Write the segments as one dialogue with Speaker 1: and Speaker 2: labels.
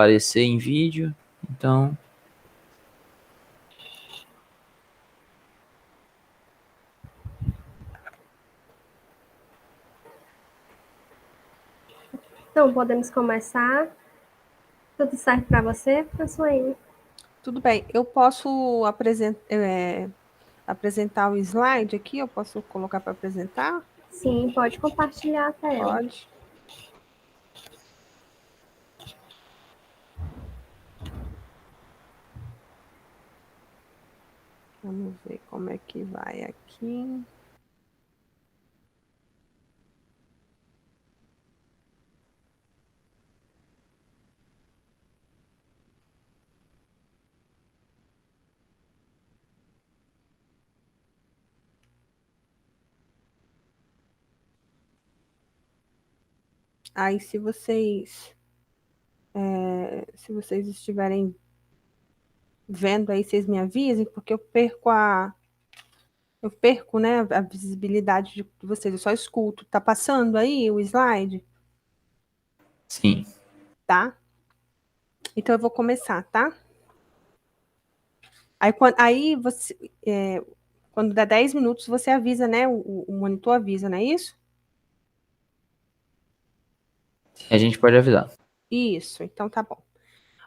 Speaker 1: aparecer em vídeo, então...
Speaker 2: Então, podemos começar. Tudo certo para você, Françoine?
Speaker 3: Tudo bem, eu posso apresentar o slide aqui? Eu posso colocar para apresentar?
Speaker 2: Sim, pode compartilhar a tela.
Speaker 3: Pode. Vamos ver como é que vai aqui. Aí, se vocês estiverem vendo aí, vocês me avisem, porque eu perco, né, a visibilidade de vocês. Eu só escuto. Tá passando aí o slide?
Speaker 1: Sim.
Speaker 3: Tá? Então eu vou começar, tá? Aí você, quando dá 10 minutos, você avisa, né? O monitor avisa, não é isso?
Speaker 1: A gente pode avisar.
Speaker 3: Isso, então tá bom.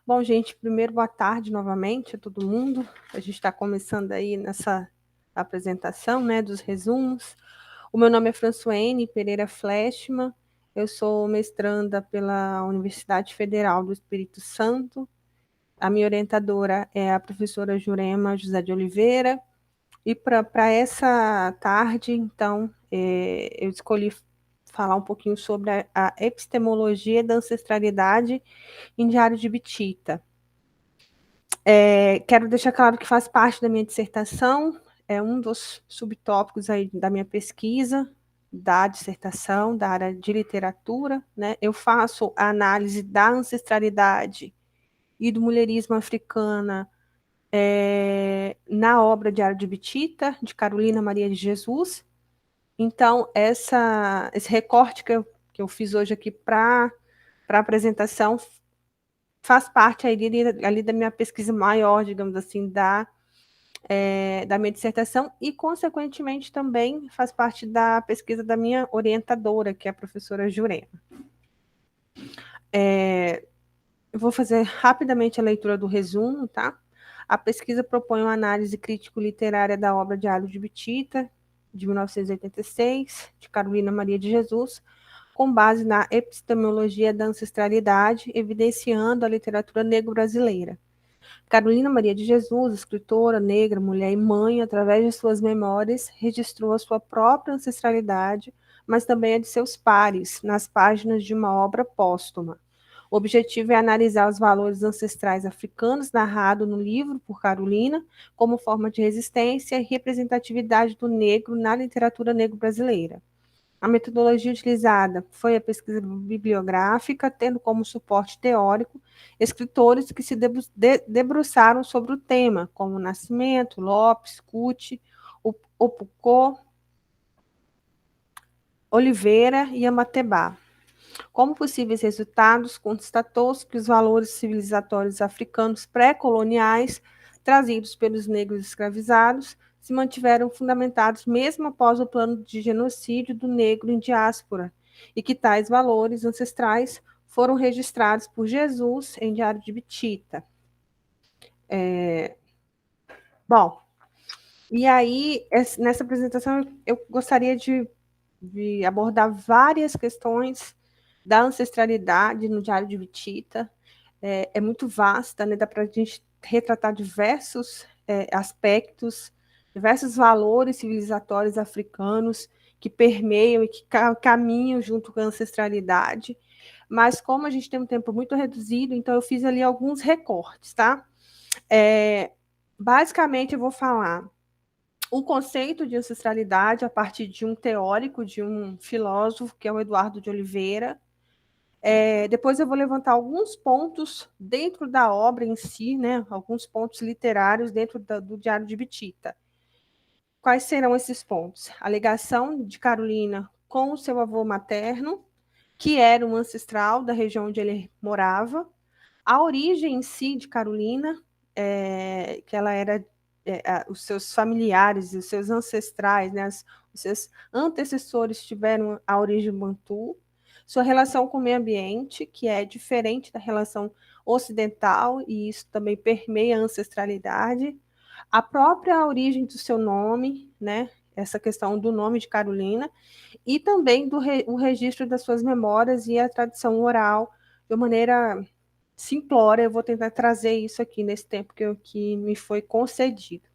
Speaker 3: Bom, gente, primeiro, boa tarde novamente a todo mundo. A gente está começando aí nessa apresentação, né, dos resumos. O meu nome é Françoine Pereira Flechman, eu sou mestranda pela Universidade Federal do Espírito Santo. A minha orientadora é a professora Jurema José de Oliveira. E para essa tarde, então, eu escolhi falar um pouquinho sobre a epistemologia da ancestralidade em Diário de Bitita. Quero deixar claro que faz parte da minha dissertação, é um dos subtópicos aí da minha pesquisa, da dissertação, da área de literatura, né? Eu faço a análise da ancestralidade e do mulherismo africana na obra Diário de Bitita, de Carolina Maria de Jesus. Então, esse recorte que eu fiz hoje aqui para a apresentação faz parte ali da minha pesquisa maior, digamos assim, da minha dissertação e, consequentemente, também faz parte da pesquisa da minha orientadora, que é a professora Jurema. Eu vou fazer rapidamente a leitura do resumo, tá? A pesquisa propõe uma análise crítico-literária da obra Diário de Bitita, de 1986, de Carolina Maria de Jesus, com base na epistemologia da ancestralidade, evidenciando a literatura negro-brasileira. Carolina Maria de Jesus, escritora negra, mulher e mãe, através de suas memórias, registrou a sua própria ancestralidade, mas também a de seus pares, nas páginas de uma obra póstuma. O objetivo é analisar os valores ancestrais africanos narrados no livro por Carolina, como forma de resistência e representatividade do negro na literatura negro-brasileira. A metodologia utilizada foi a pesquisa bibliográfica, tendo como suporte teórico escritores que se debruçaram sobre o tema, como Nascimento, Lopes, Cuti, Opucô, Oliveira e Amatebá. Como possíveis resultados, constatou-se que os valores civilizatórios africanos pré-coloniais trazidos pelos negros escravizados se mantiveram fundamentados mesmo após o plano de genocídio do negro em diáspora, e que tais valores ancestrais foram registrados por Jesus em Diário de Bitita. Bom, e aí, nessa apresentação, eu gostaria de abordar várias questões da ancestralidade no Diário de Bitita. É muito vasta, né? Dá para a gente retratar diversos aspectos, diversos valores civilizatórios africanos que permeiam e que caminham junto com a ancestralidade. Mas como a gente tem um tempo muito reduzido, então eu fiz ali alguns recortes, tá? Basicamente, eu vou falar o conceito de ancestralidade a partir de um teórico, de um filósofo, que é o Eduardo de Oliveira. Depois eu vou levantar alguns pontos dentro da obra em si, né? Alguns pontos literários dentro do Diário de Bitita. Quais serão esses pontos? A ligação de Carolina com o seu avô materno, que era um ancestral da região onde ele morava, A origem em si de Carolina, que ela era os seus familiares, os seus ancestrais, né, os seus antecessores tiveram a origem bantu, sua relação com o meio ambiente, que é diferente da relação ocidental, e isso também permeia a ancestralidade, a própria origem do seu nome, né, essa questão do nome de Carolina, e também o registro das suas memórias e a tradição oral, de uma maneira simplória. Eu vou tentar trazer isso aqui nesse tempo que me foi concedido.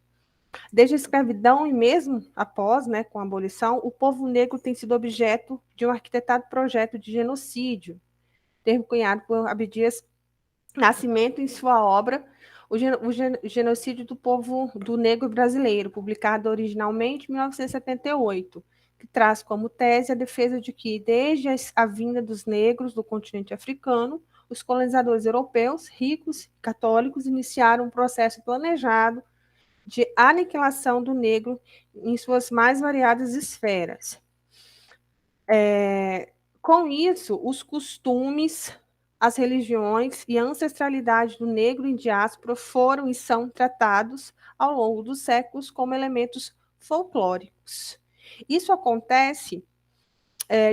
Speaker 3: Desde a escravidão e mesmo após, né, com a abolição, o povo negro tem sido objeto de um arquitetado projeto de genocídio, termo cunhado por Abdias Nascimento em sua obra o Genocídio do Povo do Negro Brasileiro, publicado originalmente em 1978, que traz como tese a defesa de que, desde a vinda dos negros do continente africano, os colonizadores europeus, ricos e católicos, iniciaram um processo planejado de aniquilação do negro em suas mais variadas esferas. Com isso, os costumes, as religiões e a ancestralidade do negro em diáspora foram e são tratados ao longo dos séculos como elementos folclóricos. Isso acontece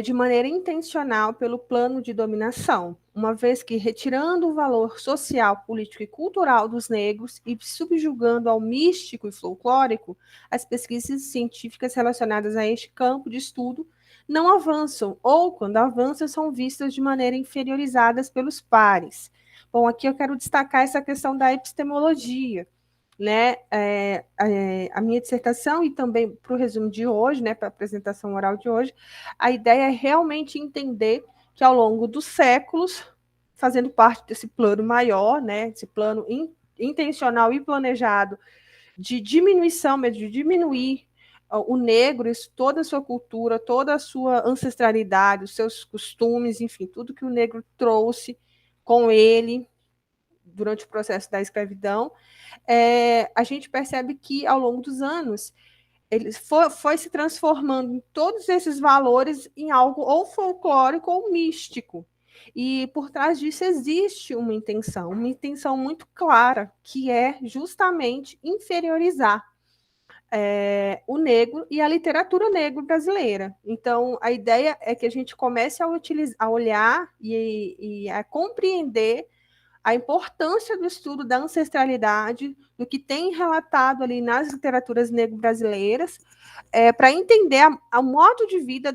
Speaker 3: de maneira intencional pelo plano de dominação, uma vez que, retirando o valor social, político e cultural dos negros e subjugando ao místico e folclórico, as pesquisas científicas relacionadas a este campo de estudo não avançam, ou, quando avançam, são vistas de maneira inferiorizadas pelos pares. Bom, aqui eu quero destacar essa questão da epistemologia, né? A minha dissertação e também para o resumo de hoje, né, para a apresentação oral de hoje, a ideia é realmente entender que ao longo dos séculos, fazendo parte desse plano maior, né, esse plano intencional e planejado de diminuição, mas de diminuir o negro, toda a sua cultura, toda a sua ancestralidade, os seus costumes, enfim, tudo que o negro trouxe com ele durante o processo da escravidão, a gente percebe que, ao longo dos anos, ele foi se transformando em todos esses valores em algo ou folclórico ou místico. E por trás disso existe uma intenção muito clara, que é justamente inferiorizar o negro e a literatura negra brasileira. Então, a ideia é que a gente comece a olhar e a compreender a importância do estudo da ancestralidade, do que tem relatado ali nas literaturas negro-brasileiras, para entender o modo de vida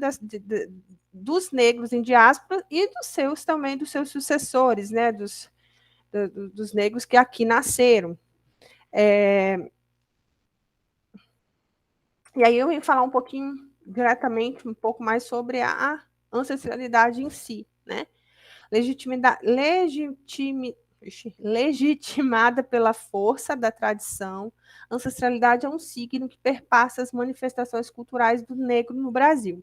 Speaker 3: dos negros em diáspora e dos seus sucessores, né, dos negros que aqui nasceram. E aí eu venho falar um pouquinho diretamente, um pouco mais sobre a ancestralidade em si, né? Legitimada pela força da tradição, ancestralidade é um signo que perpassa as manifestações culturais do negro no Brasil.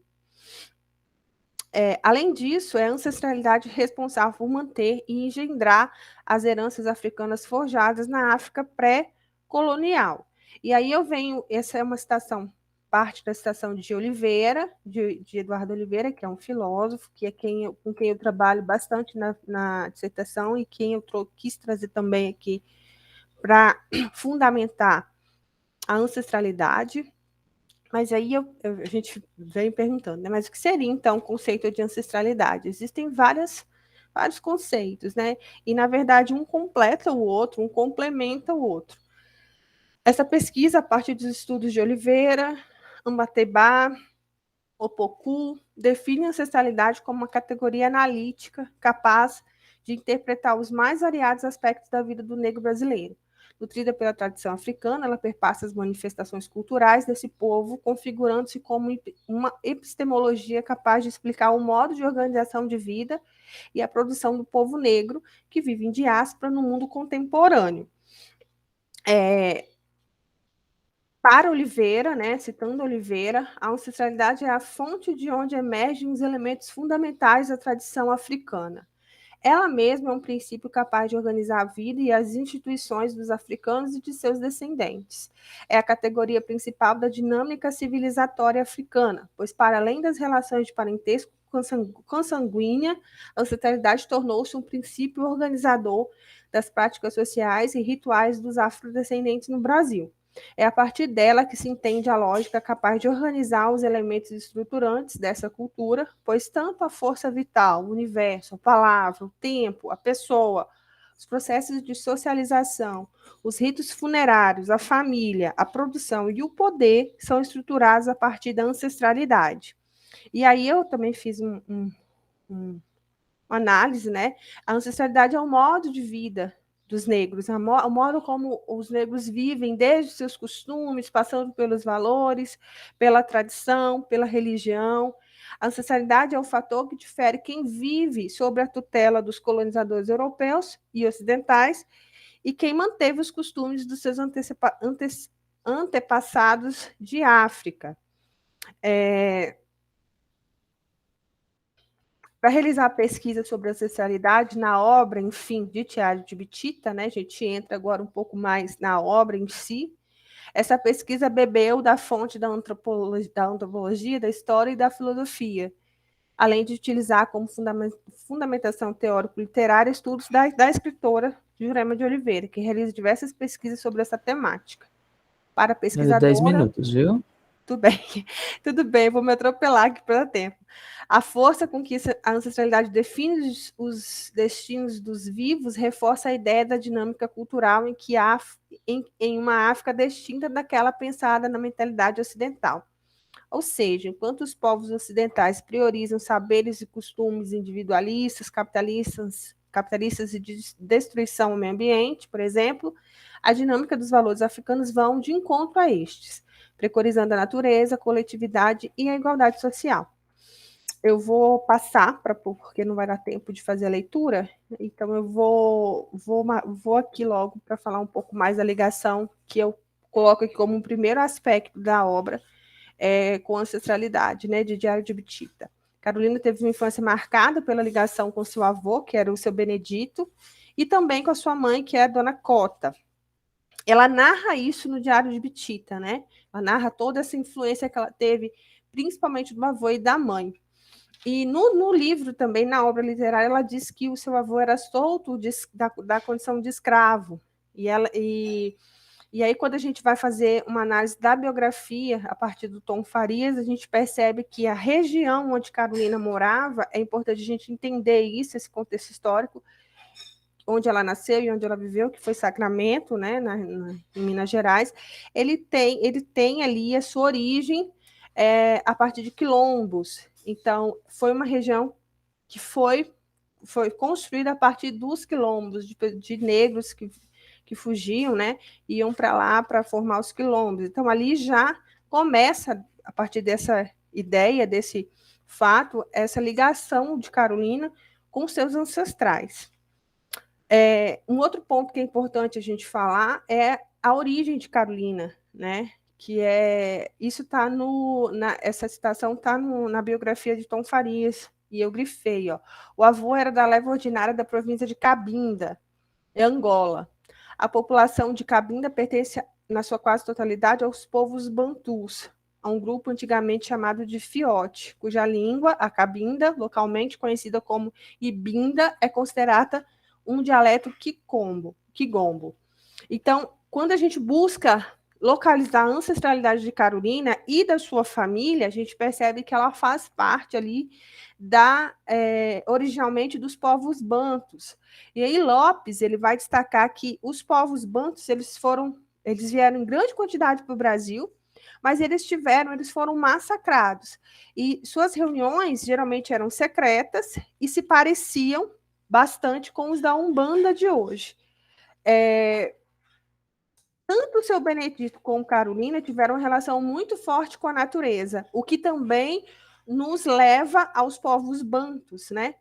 Speaker 3: Além disso, é a ancestralidade responsável por manter e engendrar as heranças africanas forjadas na África pré-colonial. E aí essa é uma citação, parte da citação de Oliveira, de Eduardo Oliveira, que é um filósofo, que é com quem eu trabalho bastante na dissertação e quem eu quis trazer também aqui para fundamentar a ancestralidade. Mas aí a gente vem perguntando, né? Mas o que seria, então, o conceito de ancestralidade? Existem vários conceitos, né? E, na verdade, um completa o outro, um complementa o outro. Essa pesquisa, a partir dos estudos de Oliveira, Ambateba, Opoku, define a ancestralidade como uma categoria analítica capaz de interpretar os mais variados aspectos da vida do negro brasileiro. Nutrida pela tradição africana, ela perpassa as manifestações culturais desse povo, configurando-se como uma epistemologia capaz de explicar o modo de organização de vida e a produção do povo negro que vive em diáspora no mundo contemporâneo. Para Oliveira, né, citando Oliveira, a ancestralidade é a fonte de onde emergem os elementos fundamentais da tradição africana. Ela mesma é um princípio capaz de organizar a vida e as instituições dos africanos e de seus descendentes. É a categoria principal da dinâmica civilizatória africana, pois, para além das relações de parentesco consanguínea, a ancestralidade tornou-se um princípio organizador das práticas sociais e rituais dos afrodescendentes no Brasil. É a partir dela que se entende a lógica capaz de organizar os elementos estruturantes dessa cultura, pois tanto a força vital, o universo, a palavra, o tempo, a pessoa, os processos de socialização, os ritos funerários, a família, a produção e o poder são estruturados a partir da ancestralidade. E aí eu também fiz uma análise, né? A ancestralidade é um modo de vida dos negros, o modo como os negros vivem, desde seus costumes, passando pelos valores, pela tradição, pela religião. A ancestralidade é o fator que difere quem vive sob a tutela dos colonizadores europeus e ocidentais e quem manteve os costumes dos seus antepassados de África. Para realizar a pesquisa sobre ancestralidade na obra, enfim, de Tiago de Bitita, né? A gente entra agora um pouco mais na obra em si. Essa pesquisa bebeu da fonte da antropologia, da história e da filosofia, além de utilizar como fundamentação teórico-literária estudos da escritora Jurema de Oliveira, que realiza diversas pesquisas sobre essa temática. Para a pesquisadora...
Speaker 1: 10 minutos, viu?
Speaker 3: Tudo bem, vou me atropelar aqui para dar tempo. A força com que a ancestralidade define os destinos dos vivos reforça a ideia da dinâmica cultural em uma África distinta daquela pensada na mentalidade ocidental. Ou seja, enquanto os povos ocidentais priorizam saberes e costumes individualistas, capitalistas e de destruição ao meio ambiente, por exemplo, a dinâmica dos valores africanos vão de encontro a estes, preconizando a natureza, a coletividade e a igualdade social. Eu vou passar, porque não vai dar tempo de fazer a leitura, então eu vou aqui logo para falar um pouco mais da ligação que eu coloco aqui como um primeiro aspecto da obra com a ancestralidade, né, de Diário de Bitita. Carolina teve uma infância marcada pela ligação com seu avô, que era o seu Benedito, e também com a sua mãe, que é a Dona Cota. Ela narra isso no Diário de Bitita, né? Ela narra toda essa influência que ela teve, principalmente do avô e da mãe. E no livro também, na obra literária, ela diz que o seu avô era solto da condição de escravo. E aí, quando a gente vai fazer uma análise da biografia, a partir do Tom Farias, a gente percebe que a região onde Carolina morava, é importante a gente entender isso, esse contexto histórico, onde ela nasceu e onde ela viveu, que foi Sacramento, né, em Minas Gerais. Ele tem ali a sua origem a partir de quilombos. Então, foi uma região que foi construída a partir dos quilombos, de negros que fugiam, né, iam para lá para formar os quilombos. Então, ali já começa, a partir dessa ideia, desse fato, essa ligação de Carolina com seus ancestrais. Um outro ponto que é importante a gente falar é a origem de Carolina, né? Isso está essa citação está na biografia de Tom Farias, e eu grifei, ó. O avô era da leva ordinária da província de Cabinda, em Angola. A população de Cabinda pertence, na sua quase totalidade, aos povos bantus, a um grupo antigamente chamado de Fiote, cuja língua, a Cabinda, localmente conhecida como Ibinda, é considerada um dialeto quigombo. Então, quando a gente busca localizar a ancestralidade de Carolina e da sua família, a gente percebe que ela faz parte ali originalmente dos povos bantus. E aí Lopes ele vai destacar que os povos bantus eles vieram em grande quantidade para o Brasil, mas eles foram massacrados. E suas reuniões geralmente eram secretas e se pareciam bastante com os da Umbanda de hoje. Tanto o seu Benedito como Carolina tiveram uma relação muito forte com a natureza, o que também nos leva aos povos bantus, né?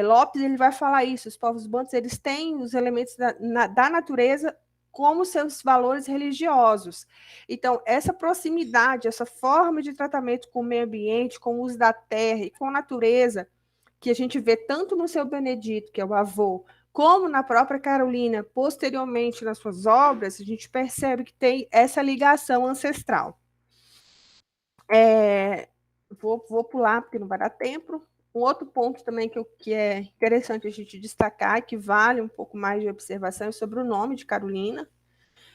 Speaker 3: Lopes ele vai falar isso, os povos bantus eles têm os elementos da natureza como seus valores religiosos. Então, essa proximidade, essa forma de tratamento com o meio ambiente, com o uso da terra e com a natureza, que a gente vê tanto no seu Benedito, que é o avô, como na própria Carolina, posteriormente nas suas obras, a gente percebe que tem essa ligação ancestral. Vou pular, porque não vai dar tempo. Um outro ponto também que é interessante a gente destacar, que vale um pouco mais de observação, é sobre o nome de Carolina.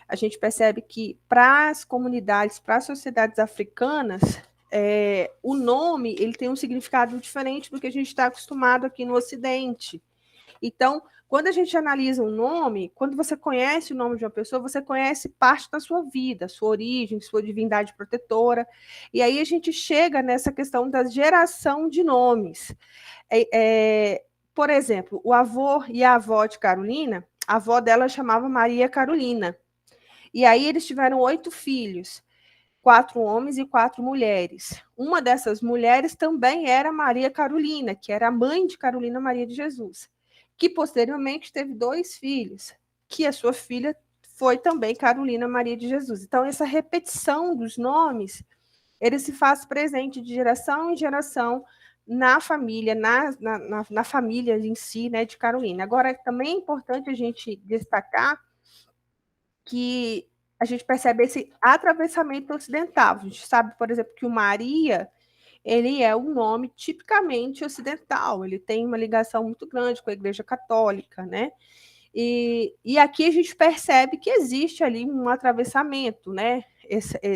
Speaker 3: A gente percebe que para as comunidades, para as sociedades africanas, o nome ele tem um significado diferente do que a gente está acostumado aqui no Ocidente. Então, quando a gente analisa um nome, quando você conhece o nome de uma pessoa, você conhece parte da sua vida, sua origem, sua divindade protetora. E aí a gente chega nessa questão da geração de nomes. Por exemplo, o avô e a avó de Carolina, a avó dela chamava Maria Carolina. E aí eles tiveram 8 filhos, 4 homens e 4 mulheres. Uma dessas mulheres também era Maria Carolina, que era a mãe de Carolina Maria de Jesus, que posteriormente teve 2 filhos, que a sua filha foi também Carolina Maria de Jesus. Então, essa repetição dos nomes, ele se faz presente de geração em geração na família, na família em si, né, de Carolina. Agora, também é importante a gente destacar que a gente percebe esse atravessamento ocidental. A gente sabe, por exemplo, que o Maria, ele é um nome tipicamente ocidental, ele tem uma ligação muito grande com a Igreja Católica, né? E aqui a gente percebe que existe ali um atravessamento, né?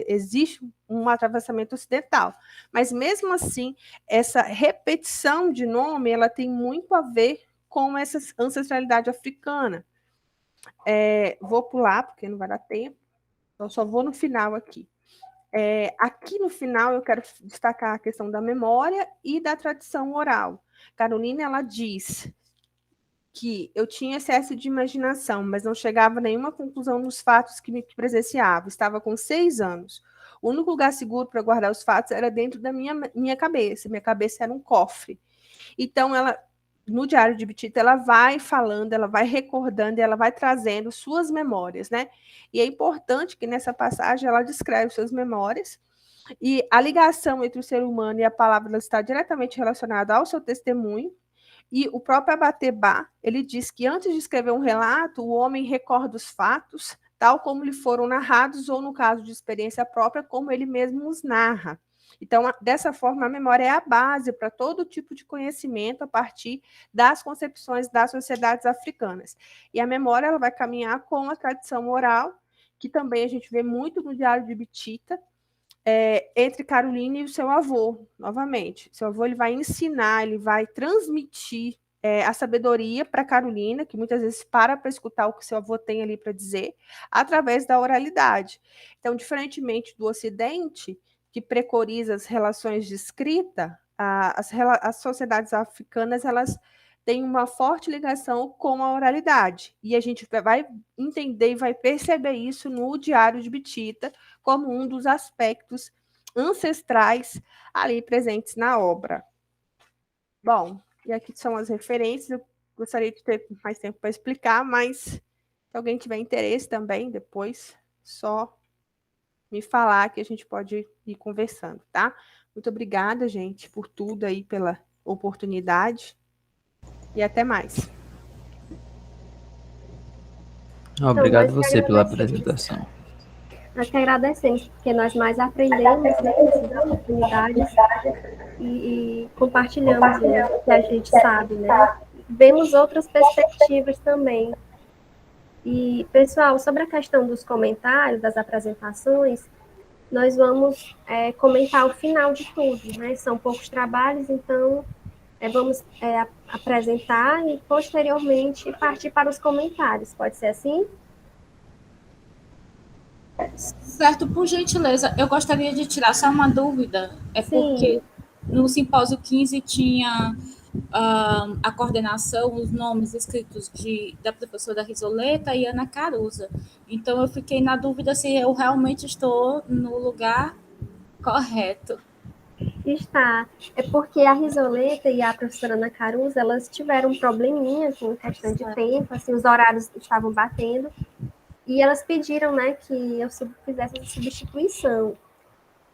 Speaker 3: Existe um atravessamento ocidental. Mas, mesmo assim, essa repetição de nome, ela tem muito a ver com essa ancestralidade africana. Vou pular, porque não vai dar tempo, então só vou no final aqui. Aqui no final eu quero destacar a questão da memória e da tradição oral. Carolina, ela diz que eu tinha excesso de imaginação, mas não chegava a nenhuma conclusão nos fatos que me presenciava. Estava com 6 anos. O único lugar seguro para guardar os fatos era dentro da minha cabeça. Minha cabeça era um cofre. Então, ela, no Diário de Bitita, ela vai falando, ela vai recordando, ela vai trazendo suas memórias, né? E é importante que nessa passagem ela descreve suas memórias, e a ligação entre o ser humano e a palavra está diretamente relacionada ao seu testemunho. E o próprio Abatebá, ele diz que antes de escrever um relato, o homem recorda os fatos, tal como lhe foram narrados, ou no caso de experiência própria, como ele mesmo os narra. Então, dessa forma, a memória é a base para todo tipo de conhecimento a partir das concepções das sociedades africanas. E a memória ela vai caminhar com a tradição oral, que também a gente vê muito no Diário de Bitita, entre Carolina e o seu avô, novamente. Seu avô ele vai ensinar, ele vai transmitir a sabedoria para Carolina, que muitas vezes para escutar o que seu avô tem ali para dizer, através da oralidade. Então, diferentemente do Ocidente, que preconiza as relações de escrita, as sociedades africanas elas têm uma forte ligação com a oralidade. E a gente vai entender e vai perceber isso no Diário de Bitita, como um dos aspectos ancestrais ali presentes na obra. Bom, e aqui são as referências. Eu gostaria de ter mais tempo para explicar, mas se alguém tiver interesse também, depois, só me falar que a gente pode ir conversando, tá? Muito obrigada, gente, por tudo aí, pela oportunidade. E até mais.
Speaker 1: Obrigado você pela apresentação.
Speaker 2: Nós que agradecemos, porque nós mais aprendemos, né, nessas oportunidades e compartilhamos, né, o que a gente sabe, né? Vemos outras perspectivas também. E, pessoal, sobre a questão dos comentários, das apresentações, nós vamos comentar o final de tudo, né? São poucos trabalhos, então vamos apresentar e, posteriormente, partir para os comentários. Pode ser assim?
Speaker 4: Certo, por gentileza, eu gostaria de tirar só uma dúvida. Porque no simpósio 15 tinha a coordenação, os nomes escritos da professora Risoleta e Ana Caruza. Então, eu fiquei na dúvida se eu realmente estou no lugar correto.
Speaker 2: Está. É porque a Risoleta e a professora Ana Caruza, elas tiveram um probleminha com questão de tempo, assim, os horários estavam batendo, e elas pediram, né, que eu fizesse essa substituição.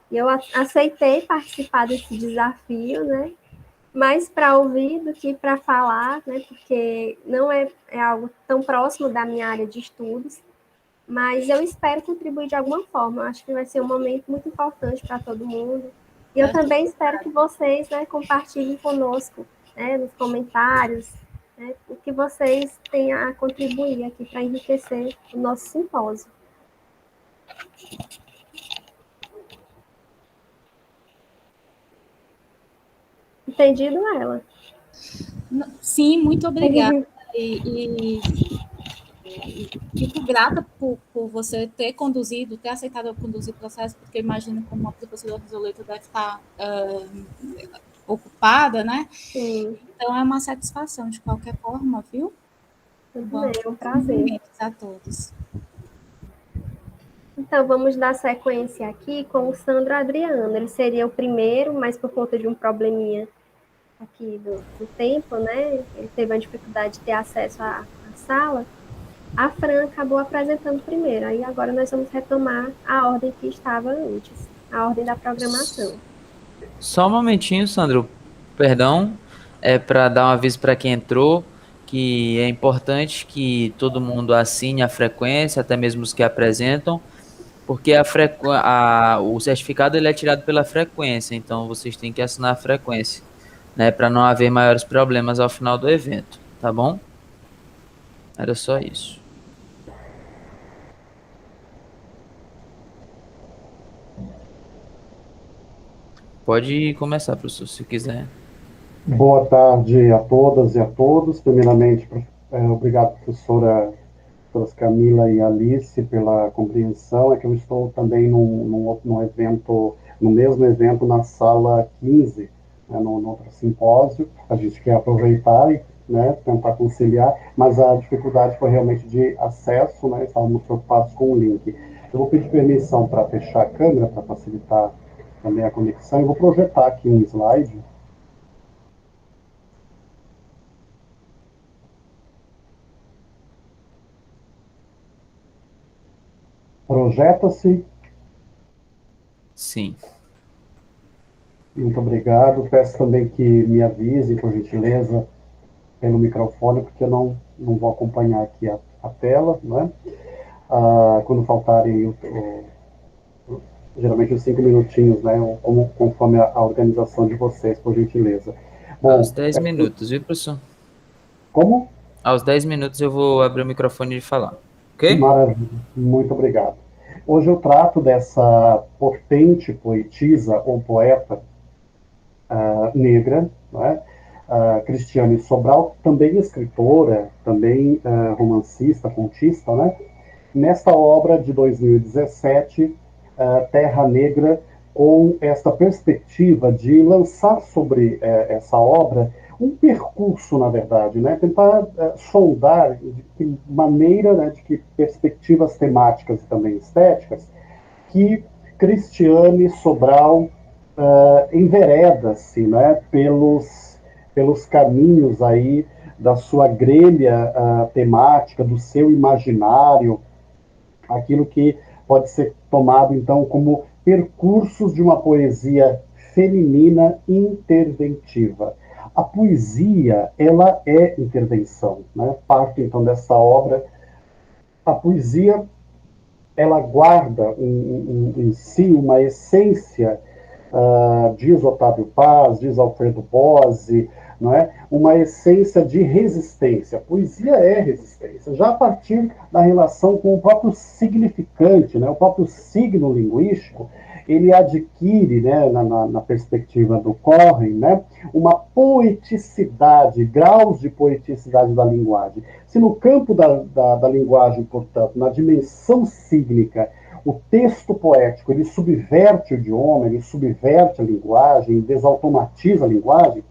Speaker 2: E eu aceitei participar desse desafio, né, mais para ouvir do que para falar, né, porque não é algo tão próximo da minha área de estudos, mas eu espero contribuir de alguma forma. Eu acho que vai ser um momento muito importante para todo mundo. E eu também espero que vocês, né, compartilhem conosco, né, nos comentários, né, o que vocês têm a contribuir aqui para enriquecer o nosso simpósio. Entendido, ela?
Speaker 4: Sim, muito obrigada. E fico grata por você ter conduzido, ter aceitado conduzir o processo, porque imagino como a professora Rosoleta deve estar ocupada, né?
Speaker 2: Sim.
Speaker 4: Então é uma satisfação de qualquer forma, viu?
Speaker 2: Tudo bem, é um prazer.
Speaker 4: A todos.
Speaker 2: Então, vamos dar sequência aqui com o Sandro Adriano. Ele seria o primeiro, mas por conta de um probleminha aqui do tempo, né? Ele teve a dificuldade de ter acesso à sala. A Fran acabou apresentando primeiro. Aí agora nós vamos retomar a ordem que estava antes, a ordem da programação.
Speaker 1: Só um momentinho, Sandro. Perdão. É para dar um aviso para quem entrou, que é importante que todo mundo assine a frequência, até mesmo os que apresentam, porque o certificado ele é tirado pela frequência, então vocês têm que assinar a frequência, né, para não haver maiores problemas ao final do evento, tá bom? Era só isso. Pode começar, professor, se quiser.
Speaker 5: Boa tarde a todas e a todos. Primeiramente, obrigado, professora Camila e Alice, pela compreensão. É que eu estou também num evento, no mesmo evento, na sala 15, né, no outro simpósio. A gente quer aproveitar e, né, tentar conciliar, mas a dificuldade foi realmente de acesso, né, estávamos preocupados com o link. Eu vou pedir permissão para fechar a câmera, para facilitar também a conexão, e vou projetar aqui um slide. Projeta-se.
Speaker 1: Sim.
Speaker 5: Muito obrigado. Peço também que me avisem, por gentileza, pelo microfone, porque eu não vou acompanhar aqui a tela, né? Quando faltarem, geralmente, os 5 minutinhos, né? Conforme a organização de vocês, por gentileza. Bom,
Speaker 1: aos 10 minutos, viu, professor?
Speaker 5: Como?
Speaker 1: Aos 10 minutos eu vou abrir o microfone e falar, ok?
Speaker 5: Maravilha, muito obrigado. Hoje eu trato dessa potente poetisa ou poeta negra, né? Cristiane Sobral, também escritora, também romancista, contista, né? Nesta obra de 2017, Terra Negra, com esta perspectiva de lançar sobre essa obra um percurso, na verdade, né? Tentar sondar de que maneira, né, de que perspectivas temáticas e também estéticas que Cristiane Sobral envereda-se, né, pelos caminhos aí da sua grelha temática, do seu imaginário, aquilo que pode ser tomado, então, como percursos de uma poesia feminina interventiva. A poesia, ela é intervenção, né? Parte, então, dessa obra. A poesia, ela guarda em si uma essência, diz Otávio Paz, diz Alfredo Bose, não é? Uma essência de resistência. A poesia é resistência, já a partir da relação com o próprio significante, né? O próprio signo linguístico, ele adquire, né, na perspectiva do Corren, né, uma poeticidade, graus de poeticidade da linguagem. Se no campo da linguagem, portanto, na dimensão sígnica, o texto poético ele subverte o idioma, ele subverte a linguagem, desautomatiza a linguagem.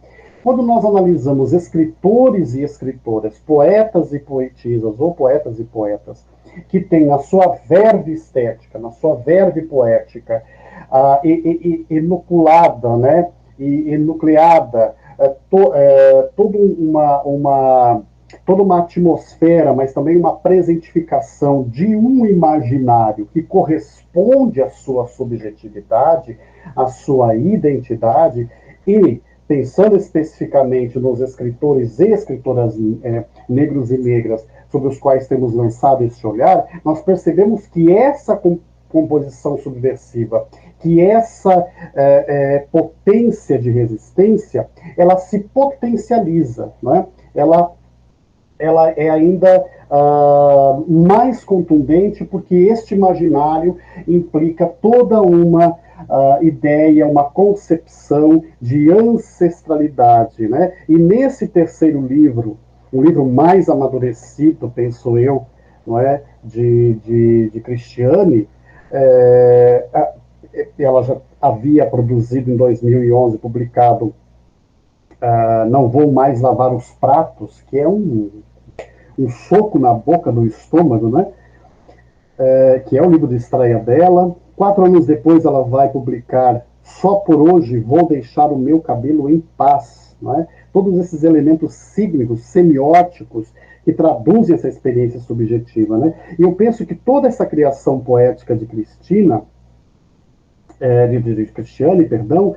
Speaker 5: Quando nós analisamos escritores e escritoras, poetas e poetisas, ou poetas e poetas, que têm na sua verve estética, na sua verve poética, inoculada, né, e enucleada, toda uma atmosfera, mas também uma presentificação de um imaginário que corresponde à sua subjetividade, à sua identidade, e, pensando especificamente nos escritores e escritoras negros e negras sobre os quais temos lançado esse olhar, nós percebemos que essa composição subversiva, que essa potência de resistência, ela se potencializa, né? Ela é ainda mais contundente porque este imaginário implica toda uma ideia, uma concepção de ancestralidade, né? E nesse terceiro livro, um livro mais amadurecido, penso eu, não é, de Cristiane, ela já havia produzido em 2011, publicado Não Vou Mais Lavar os Pratos, que é um soco na boca do estômago, né? Que é o livro de estreia dela. 4 anos depois, ela vai publicar Só por Hoje Vou Deixar o Meu Cabelo em Paz. Né? Todos esses elementos sígnicos, semióticos, que traduzem essa experiência subjetiva. Né? E eu penso que toda essa criação poética de Cristina, de Cristiane, perdão,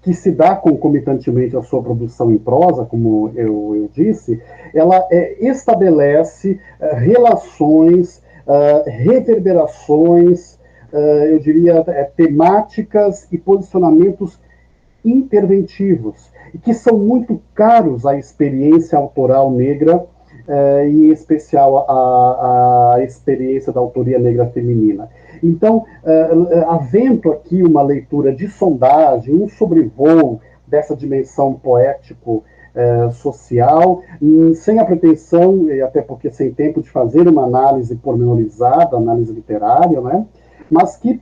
Speaker 5: que se dá concomitantemente à sua produção em prosa, como eu disse, ela estabelece relações, reverberações, eu diria, temáticas e posicionamentos interventivos, e que são muito caros à experiência autoral negra, e em especial a experiência da autoria negra feminina. Então, havendo aqui uma leitura de sondagem, um sobrevoo dessa dimensão poético social, sem a pretensão, e até porque sem tempo de fazer uma análise pormenorizada, análise literária, né? Mas que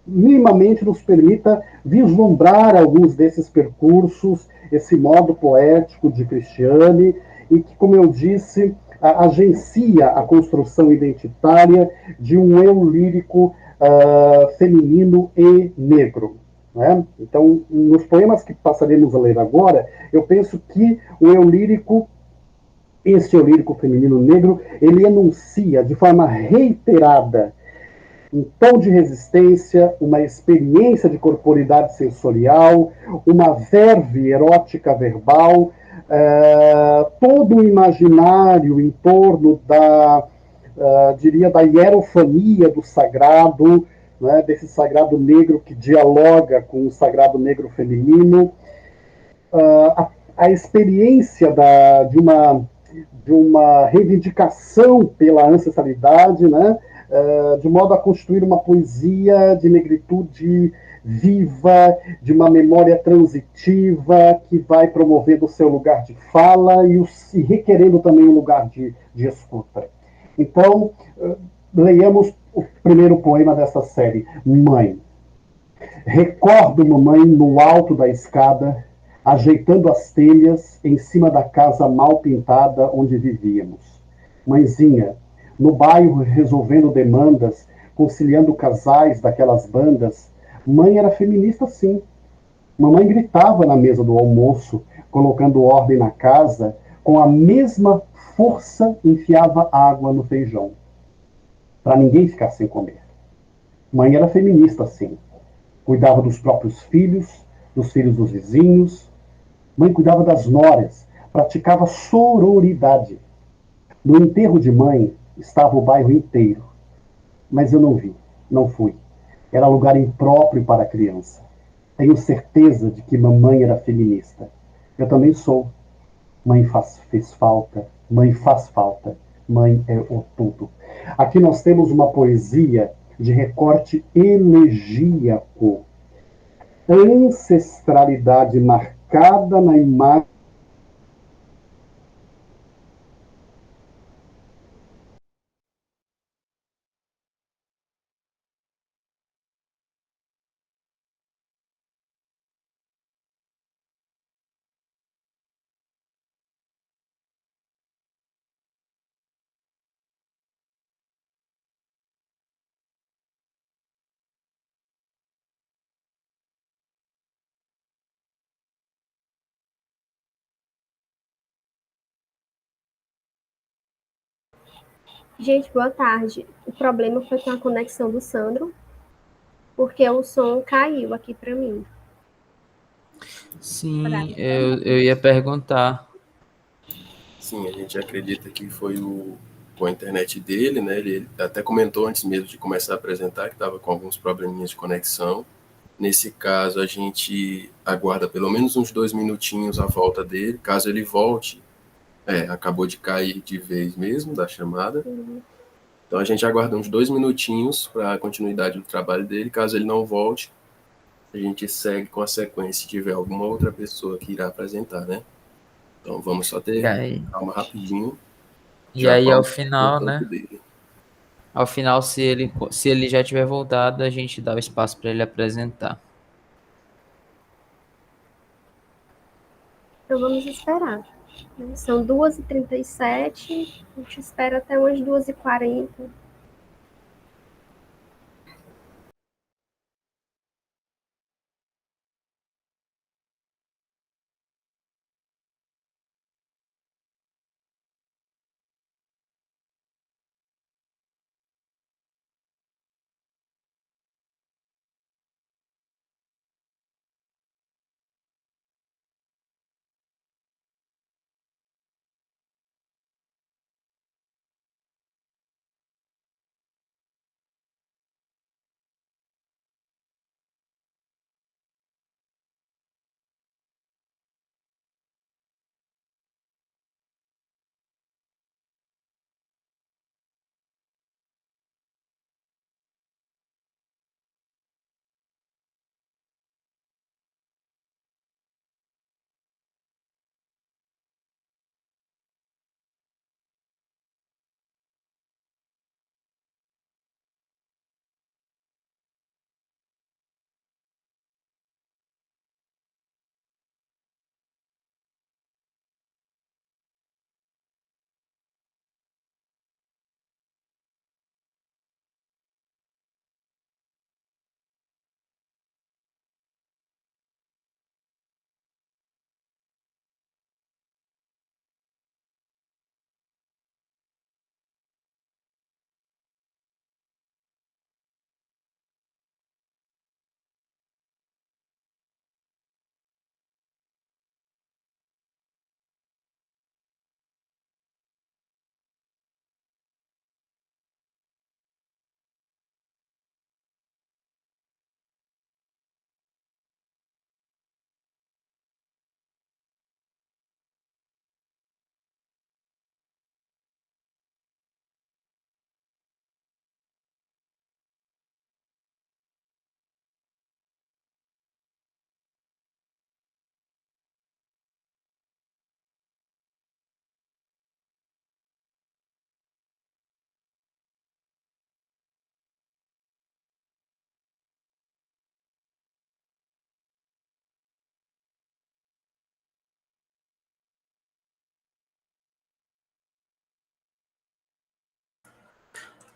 Speaker 5: minimamente nos permita vislumbrar alguns desses percursos, esse modo poético de Cristiane, e que, como eu disse, agencia a construção identitária de um eu lírico feminino e negro. Né? Então, nos poemas que passaremos a ler agora, eu penso que o eu lírico, esse eu lírico feminino negro, ele enuncia de forma reiterada um tom de resistência, uma experiência de corporidade sensorial, uma verve erótica verbal, todo o imaginário em torno diria, da hierofania do sagrado, né, desse sagrado negro que dialoga com o sagrado negro feminino, a experiência de uma reivindicação pela ancestralidade, né, de modo a construir uma poesia de negritude viva, de uma memória transitiva que vai promovendo o seu lugar de fala e requerendo também um lugar de escuta. Então, leiamos o primeiro poema dessa série, Mãe. Recordo mamãe no alto da escada, ajeitando as telhas em cima da casa mal pintada onde vivíamos. Mãezinha, no bairro resolvendo demandas, conciliando casais daquelas bandas, mãe era feminista sim. Mamãe gritava na mesa do almoço, colocando ordem na casa, com a mesma força enfiava água no feijão, para ninguém ficar sem comer. Mãe era feminista sim. Cuidava dos próprios filhos, dos filhos dos vizinhos. Mãe cuidava das noras, praticava sororidade. No enterro de mãe estava o bairro inteiro, mas eu não vi, não fui. Era lugar impróprio para a criança. Tenho certeza de que mamãe era feminista. Eu também sou. Mãe fez falta, mãe faz falta, mãe é o tudo. Aqui nós temos uma poesia de recorte elegíaco, ancestralidade marcada na imagem.
Speaker 2: Gente, boa tarde. O problema foi com a conexão do Sandro, porque o som caiu aqui para mim.
Speaker 1: Sim, eu ia perguntar.
Speaker 6: Sim, a gente acredita que foi com a internet dele, né? Ele até comentou antes mesmo de começar a apresentar que estava com alguns probleminhas de conexão. Nesse caso, a gente aguarda pelo menos uns 2 minutinhos a volta dele. Caso ele volte, acabou de cair de vez mesmo da chamada. Então, a gente aguarda uns 2 minutinhos para a continuidade do trabalho dele. Caso ele não volte, a gente segue com a sequência se tiver alguma outra pessoa que irá apresentar, né? Então, vamos só ter calma rapidinho.
Speaker 1: E aí, ao
Speaker 6: vamos
Speaker 1: final,
Speaker 6: no
Speaker 1: né?
Speaker 6: campo dele.
Speaker 1: Ao final, se ele já tiver voltado, a gente dá o espaço para ele apresentar.
Speaker 2: Então vamos esperar. São 2h37, a gente espera até umas 2h40.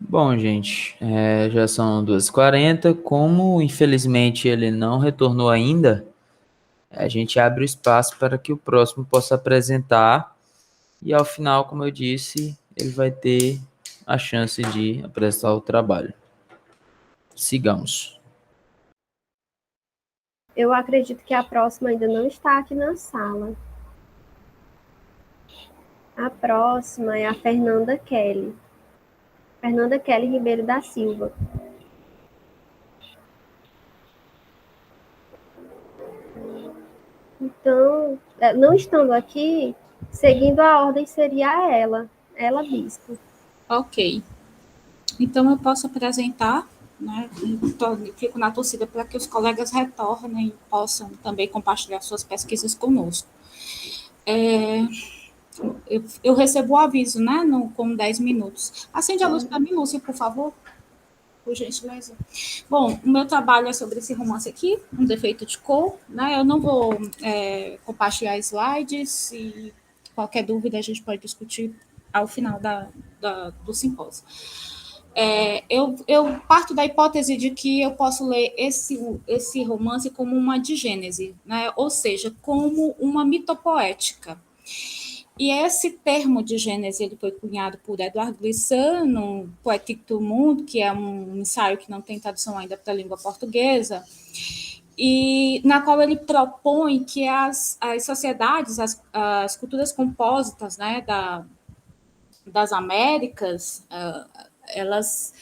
Speaker 1: Bom, gente, já são 2h40. Como, infelizmente, ele não retornou ainda, a gente abre o espaço para que o próximo possa apresentar. E, ao final, como eu disse, ele vai ter a chance de apresentar o trabalho. Sigamos.
Speaker 2: Eu acredito que a próxima ainda não está aqui na sala. A próxima é a Fernanda Kelly. Fernanda Kelly Ribeiro da Silva. Então, não estando aqui, seguindo a ordem seria ela bispo.
Speaker 4: Ok. Então, eu posso apresentar, né? Fico na torcida para que os colegas retornem e possam também compartilhar suas pesquisas conosco. Eu recebo o aviso, né? Com 10 minutos. Acende a luz para mim, Lúcia, por favor. Por gentileza. Bom, o meu trabalho é sobre esse romance aqui, Um Defeito de Cor, né? Eu não vou compartilhar slides e qualquer dúvida a gente pode discutir ao final do simpósio. Eu parto da hipótese de que eu posso ler esse romance como uma digênese, né? Ou seja, como uma mitopoética. E esse termo de Gênese ele foi cunhado por Eduardo Glissant no Poétique du Monde, que é um ensaio que não tem tradução ainda para a língua portuguesa, e na qual ele propõe que as sociedades, as culturas compósitas, né, das Américas, elas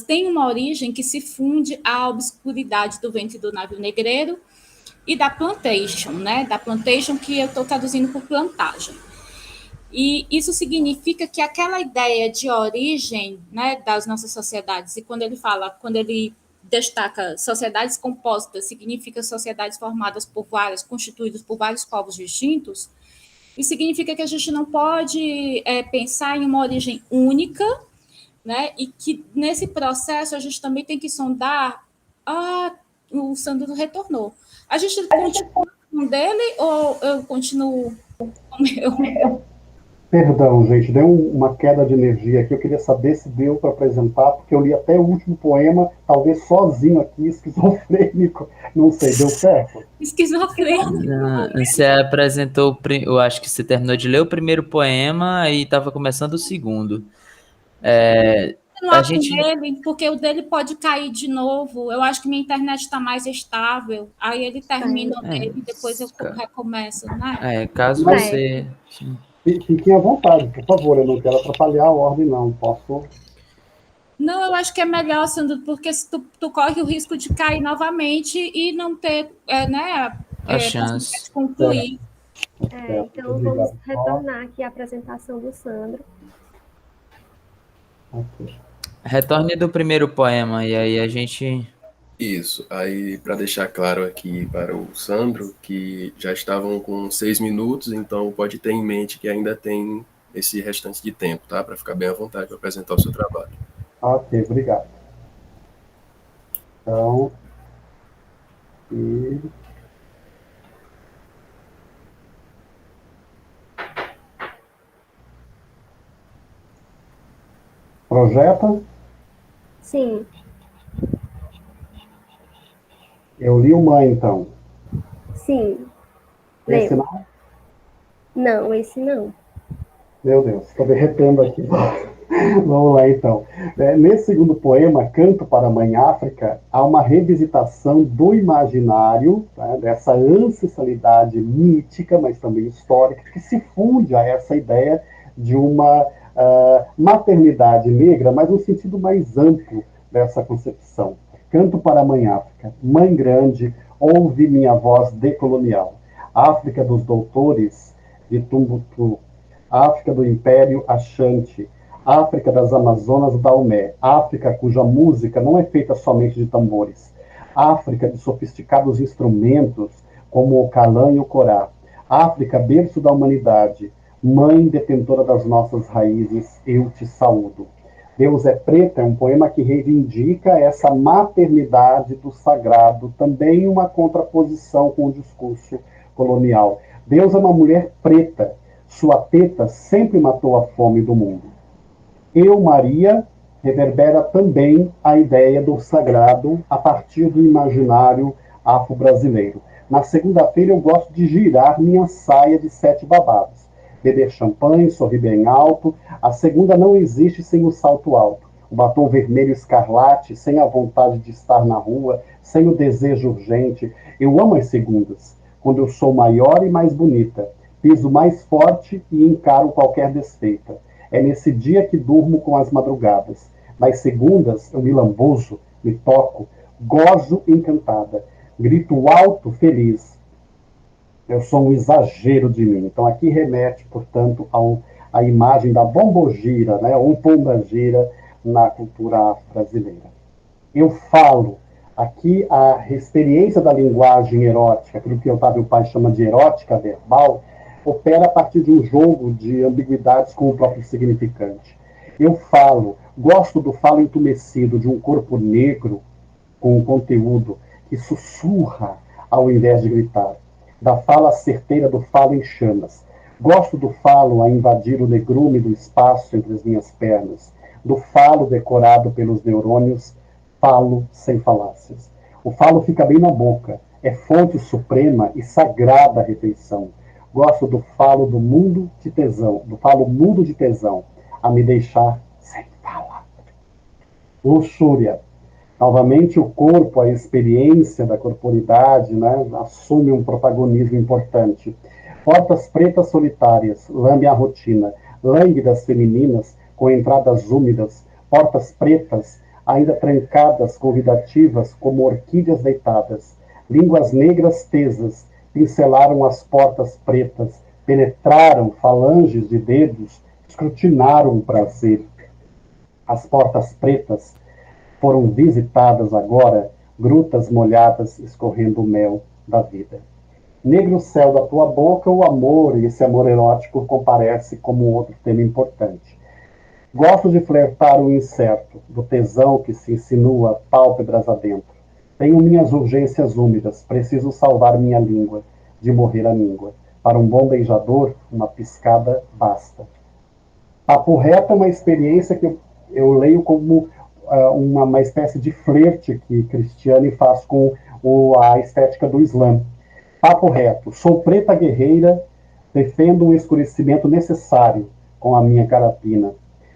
Speaker 4: têm uma origem que se funde à obscuridade do ventre do navio negreiro e da plantation, né? Da plantation, que eu estou traduzindo por plantagem. E isso significa que aquela ideia de origem, né, das nossas sociedades, e quando ele destaca sociedades compostas, significa sociedades formadas constituídas por vários povos distintos, isso significa que a gente não pode pensar em uma origem única, né, e que nesse processo a gente também tem que sondar. O Sandro retornou. A gente continua com o dele ou eu continuo com o meu?
Speaker 5: Perdão, gente, deu uma queda de energia aqui. Eu queria saber se deu para apresentar, porque eu li até o último poema, talvez sozinho aqui, esquizofrênico. Não sei, deu certo?
Speaker 4: Esquizofrênico.
Speaker 1: Você apresentou, eu acho que você terminou de ler o primeiro poema e estava começando o segundo.
Speaker 4: A gente... dele, porque o dele pode cair de novo. Eu acho que minha internet está mais estável. Aí ele termina o dele e depois eu recomeço, né?
Speaker 1: Caso você...
Speaker 5: Fiquem à vontade, por favor. Eu não quero atrapalhar a ordem, não. Posso...
Speaker 4: Não, eu acho que é melhor, Sandro, porque se tu corre o risco de cair novamente e não ter,
Speaker 1: a chance
Speaker 4: de concluir.
Speaker 2: Então, vamos retornar aqui à apresentação do Sandro.
Speaker 5: Okay.
Speaker 1: Retorne do primeiro poema, e aí a gente...
Speaker 6: Isso, aí para deixar claro aqui para o Sandro, que já estavam com 6 minutos, então pode ter em mente que ainda tem esse restante de tempo, tá? Para ficar bem à vontade para apresentar o seu trabalho.
Speaker 5: Ok, obrigado. Então, projeta?
Speaker 2: Sim.
Speaker 5: Eu li uma, então.
Speaker 2: Sim.
Speaker 5: Esse não?
Speaker 2: Não, esse não.
Speaker 5: Meu Deus, estou derretendo aqui. Vamos lá, então. Nesse segundo poema, Canto para a Mãe África, há uma revisitação do imaginário, tá, dessa ancestralidade mítica, mas também histórica, que se funde a essa ideia de uma maternidade negra, mas no sentido mais amplo dessa concepção. Canto para a Mãe África, Mãe Grande, ouve minha voz decolonial. África dos doutores de Tumbutu, África do Império Axante, África das Amazonas Daomé, África cuja música não é feita somente de tambores, África de sofisticados instrumentos como o calã e o corá, África berço da humanidade, mãe detentora das nossas raízes, eu te saúdo. Deus é Preta é um poema que reivindica essa maternidade do sagrado, também uma contraposição com o discurso colonial. Deus é uma mulher preta, sua teta sempre matou a fome do mundo. Eu, Maria, reverbera também a ideia do sagrado a partir do imaginário afro-brasileiro. Na segunda-feira eu gosto de girar minha saia de 7 babados, beber champanhe, sorrir bem alto. A segunda não existe sem o salto alto, o batom vermelho escarlate, sem a vontade de estar na rua, sem o desejo urgente. Eu amo as segundas, quando eu sou maior e mais bonita, piso mais forte e encaro qualquer desfeita. É nesse dia que durmo com as madrugadas. Nas segundas eu me lambuzo, me toco, gozo encantada, grito alto, feliz. Eu sou um exagero de mim. Então aqui remete, portanto, à imagem da bombogira, né, ou pombagira na cultura brasileira. Eu falo. Aqui a experiência da linguagem erótica, aquilo que Otávio Paz chama de erótica verbal, opera a partir de um jogo de ambiguidades com o próprio significante. Eu falo, gosto do falo entumecido de um corpo negro com um conteúdo que sussurra ao invés de gritar, da fala certeira do falo em chamas. Gosto do falo a invadir o negrume do espaço entre as minhas pernas, do falo decorado pelos neurônios, falo sem falácias. O falo fica bem na boca, é fonte suprema e sagrada refeição. Gosto do falo do mundo de tesão, do falo mudo de tesão, a me deixar sem fala. Luxúria. Novamente, o corpo, a experiência da corporidade, né, assume um protagonismo importante. Portas pretas solitárias, lambe a rotina, lânguidas femininas, com entradas úmidas, portas pretas, ainda trancadas, convidativas, como orquídeas deitadas. Línguas negras tesas pincelaram as portas pretas, penetraram falanges de dedos, escrutinaram o prazer. As portas pretas foram visitadas agora, grutas molhadas escorrendo o mel da vida. Negro céu da tua boca, o amor, e esse amor erótico comparece como outro tema importante. Gosto de flertar o incerto, do tesão que se insinua pálpebras adentro. Tenho minhas urgências úmidas, preciso salvar minha língua, de morrer a míngua. Para um bom beijador, uma piscada basta. Papo reto é uma experiência que eu leio como uma espécie de flerte que Cristiane faz com a estética do Islã. Papo reto. Sou preta guerreira, defendo um escurecimento necessário com a minha carapina.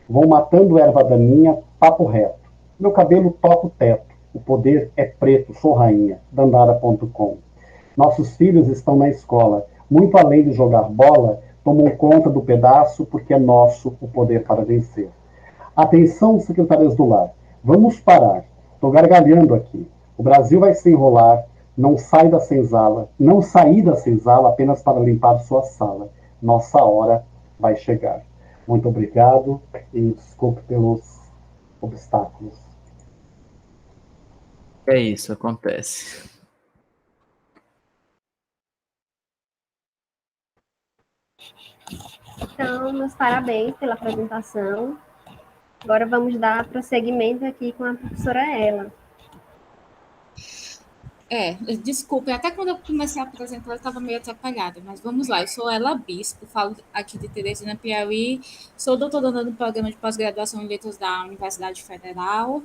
Speaker 5: Vou matando erva daninha, papo reto. Meu cabelo toca o teto. O poder é preto, sou rainha. Dandara.com. Nossos filhos estão na escola. Muito além de jogar bola, tomam conta do pedaço porque é nosso o poder para vencer. Atenção, secretárias do lar. Vamos parar. Estou gargalhando aqui. O Brasil vai se enrolar. Não sai da senzala. Não sair da senzala apenas para limpar sua sala. Nossa hora vai chegar. Muito obrigado e desculpe pelos obstáculos.
Speaker 1: É isso, acontece.
Speaker 2: Então, meus parabéns pela apresentação. Agora vamos dar prosseguimento aqui com a professora Ela.
Speaker 4: Desculpa, até quando eu comecei a apresentar eu estava meio atrapalhada, mas vamos lá, eu sou Ela Bispo, falo aqui de Teresina, Piauí, sou doutoranda no programa de pós-graduação em Letras da Universidade Federal,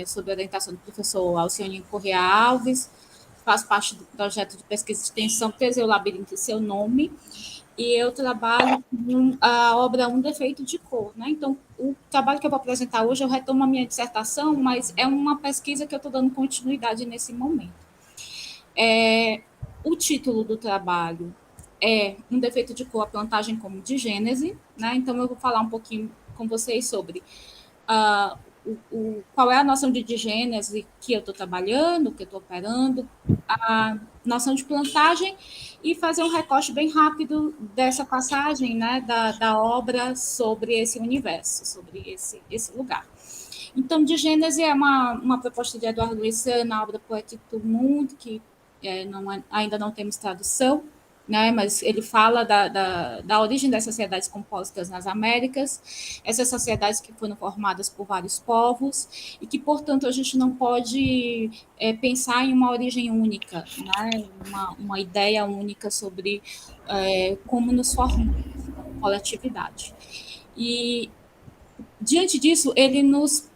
Speaker 4: sob orientação do professor Alcione Corrêa Alves, faço parte do projeto de pesquisa de extensão Teseu Labirinto e Seu Nome, e eu trabalho com a obra Um Defeito de Cor, né? Então, o trabalho que eu vou apresentar hoje, eu retomo a minha dissertação, mas é uma pesquisa que eu estou dando continuidade nesse momento. O título do trabalho é Um Defeito de Cor, a plantagem como de Gênese, né? Então, eu vou falar um pouquinho com vocês sobre qual é a noção de digênese que eu estou trabalhando, que eu estou operando, a noção de plantagem e fazer um recorte bem rápido dessa passagem, né, da obra sobre esse universo, sobre esse lugar. Então, digênese é uma proposta de Eduardo Louissan na obra Poétique do Mundo, que ainda não temos tradução, né, mas ele fala da origem das sociedades compósitas nas Américas, essas sociedades que foram formadas por vários povos e que, portanto, a gente não pode pensar em uma origem única, né, uma ideia única sobre como nos formamos como coletividade. E, diante disso, ele nos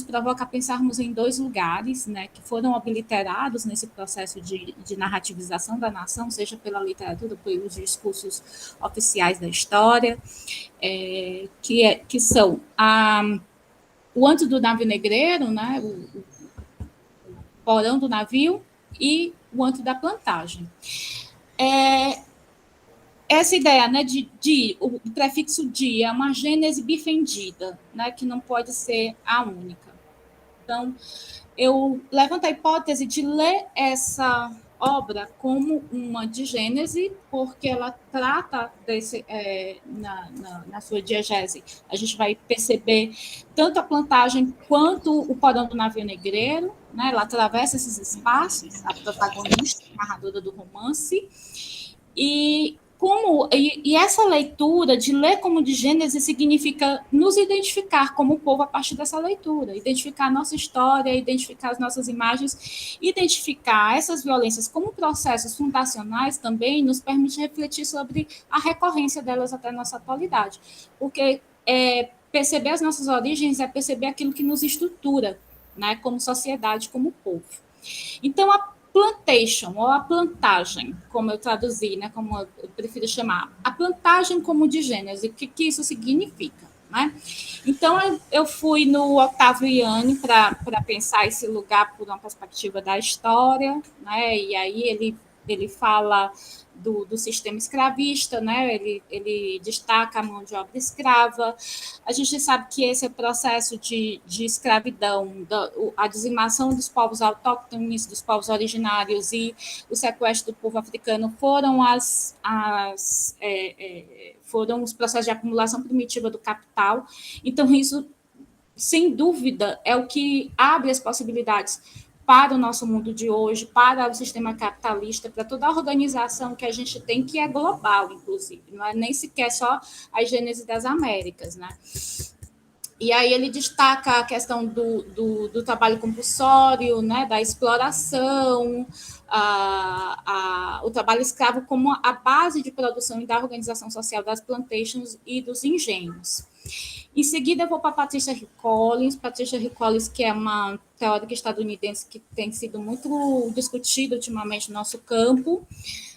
Speaker 4: provoca a pensarmos em dois lugares, né, que foram obliterados nesse processo de narrativização da nação, seja pela literatura, pelos discursos oficiais da história, que são o antes do navio negreiro, né, o porão do navio, e o antes da plantagem. Essa ideia, né, o prefixo de é uma gênese bifendida, né, que não pode ser a única. Então, eu levanto a hipótese de ler essa obra como uma digênese, porque ela trata desse, na sua diegese, a gente vai perceber tanto a plantagem quanto o porão do navio negreiro, né, ela atravessa esses espaços, a protagonista, a narradora do romance, e essa leitura de ler como de Gênese significa nos identificar como povo a partir dessa leitura, identificar a nossa história, identificar as nossas imagens, identificar essas violências como processos fundacionais também nos permite refletir sobre a recorrência delas até a nossa atualidade, porque perceber as nossas origens é perceber aquilo que nos estrutura, né, como sociedade, como povo. Então, a plantation, ou a plantagem, como eu traduzi, né, como eu prefiro chamar, a plantagem como de Gênese, o que isso significa, né? Então, eu fui no Octavio Yanni para pensar esse lugar por uma perspectiva da história, né, e aí ele ele fala do sistema escravista, né? Ele destaca a mão de obra escrava. A gente sabe que esse processo de escravidão, a dizimação dos povos autóctones, dos povos originários e o sequestro do povo africano foram os processos de acumulação primitiva do capital. Então, isso, sem dúvida, é o que abre as possibilidades para o nosso mundo de hoje, para o sistema capitalista, para toda a organização que a gente tem, que é global, inclusive, não é nem sequer só a gênese das Américas, né? E aí ele destaca a questão do trabalho compulsório, né, da exploração, o trabalho escravo como a base de produção e da organização social das plantations e dos engenhos. Em seguida, eu vou para Patricia Hill Collins, que é uma teórica estadunidense que tem sido muito discutida ultimamente no nosso campo,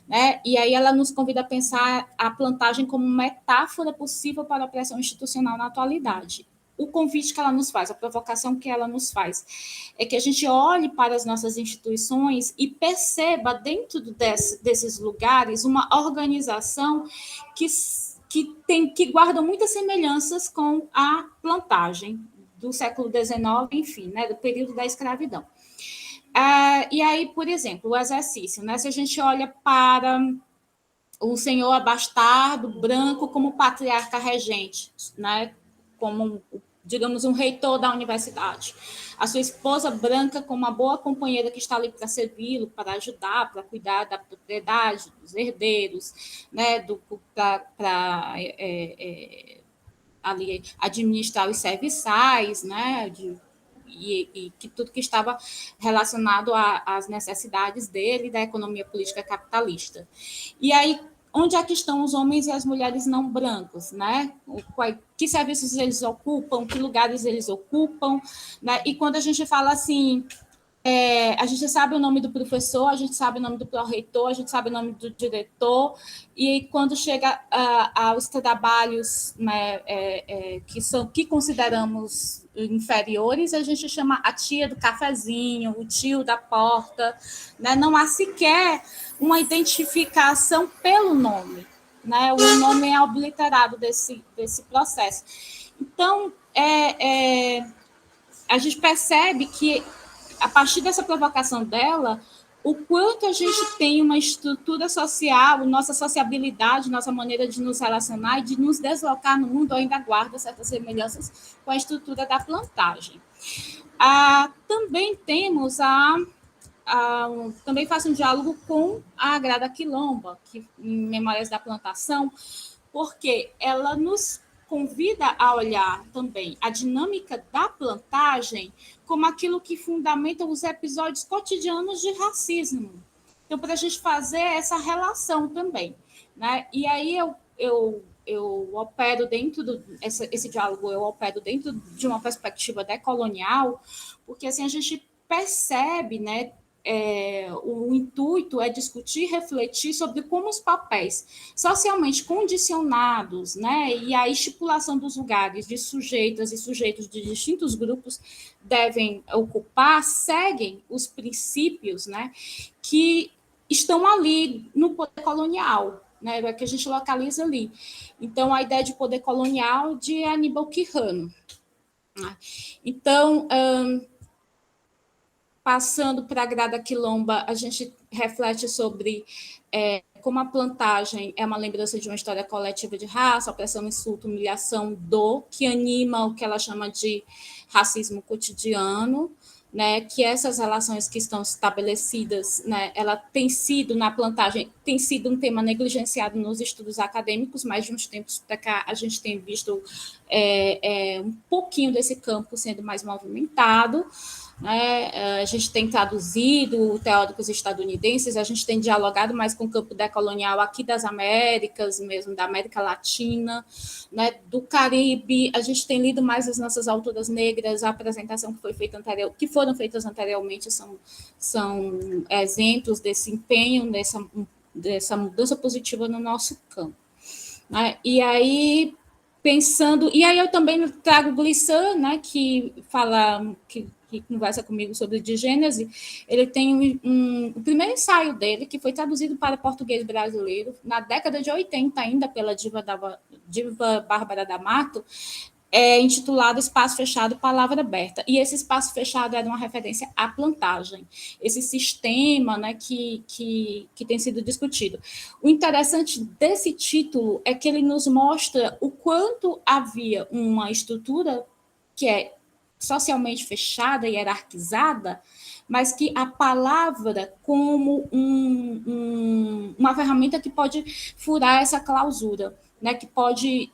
Speaker 4: né? E aí ela nos convida a pensar a plantagem como metáfora possível para a opressão institucional na atualidade. O convite que ela nos faz, a provocação que ela nos faz, é que a gente olhe para as nossas instituições e perceba dentro desses lugares uma organização que guarda muitas semelhanças com a plantagem do século XIX, enfim, né, do período da escravidão. E aí, por exemplo, o exercício, né, se a gente olha para o senhor abastardo, branco, como patriarca regente, né, como, digamos, um reitor da universidade. A sua esposa branca como uma boa companheira que está ali para servi-lo, para ajudar, para cuidar da propriedade, dos herdeiros, né, para ali administrar os serviçais, né, e que tudo que estava relacionado às necessidades dele e da economia política capitalista. E aí, onde é que estão os homens e as mulheres não brancos, né? Que serviços eles ocupam, que lugares eles ocupam, né? E quando a gente fala assim, a gente sabe o nome do professor, a gente sabe o nome do pró-reitor, a gente sabe o nome do diretor, e quando chega aos trabalhos, né, que consideramos inferiores, a gente chama a tia do cafezinho, o tio da porta, né? Não há sequer uma identificação pelo nome, né? O nome é obliterado desse processo. Então, a gente percebe que, a partir dessa provocação dela, o quanto a gente tem uma estrutura social, nossa sociabilidade, nossa maneira de nos relacionar e de nos deslocar no mundo ainda guarda certas semelhanças com a estrutura da plantagem. Também temos também faço um diálogo com a Grada Quilomba, que, em Memórias da Plantação, porque ela nos convida a olhar também a dinâmica da plantagem como aquilo que fundamenta os episódios cotidianos de racismo. Então, para a gente fazer essa relação também, né? E aí eu opero dentro esse diálogo, eu opero dentro de uma perspectiva decolonial, porque assim a gente percebe, né? O intuito é discutir, refletir sobre como os papéis socialmente condicionados, né, e a estipulação dos lugares de sujeitas e sujeitos de distintos grupos devem ocupar, seguem os princípios, né, que estão ali no poder colonial, né, que a gente localiza ali. Então, a ideia de poder colonial de Aníbal Quijano. Né? Então, passando para a Grada Quilomba, a gente reflete sobre como a plantagem é uma lembrança de uma história coletiva de raça, opressão, insulto, humilhação, dor, que anima o que ela chama de racismo cotidiano, né, que essas relações que estão estabelecidas, né, ela tem sido, na plantagem, tem sido um tema negligenciado nos estudos acadêmicos, mas de uns tempos para cá a gente tem visto um pouquinho desse campo sendo mais movimentado, né? A gente tem traduzido teóricos estadunidenses, a gente tem dialogado mais com o campo decolonial aqui das Américas, mesmo da América Latina, né? Do Caribe, a gente tem lido mais as nossas autoras negras, a apresentação que foram feitas anteriormente são exemplos desse empenho, dessa mudança positiva no nosso campo. Né? E aí, pensando, e aí eu também trago Glissant, né, que fala, que conversa comigo sobre digênese. Ele tem o primeiro ensaio dele, que foi traduzido para português brasileiro, na década de 80, ainda pela diva Bárbara D'Amato, intitulado Espaço Fechado, Palavra Aberta. E esse espaço fechado era uma referência à plantagem, esse sistema, né, que tem sido discutido. O interessante desse título é que ele nos mostra o quanto havia uma estrutura que é socialmente fechada e hierarquizada, mas que a palavra como uma ferramenta que pode furar essa clausura, né, que pode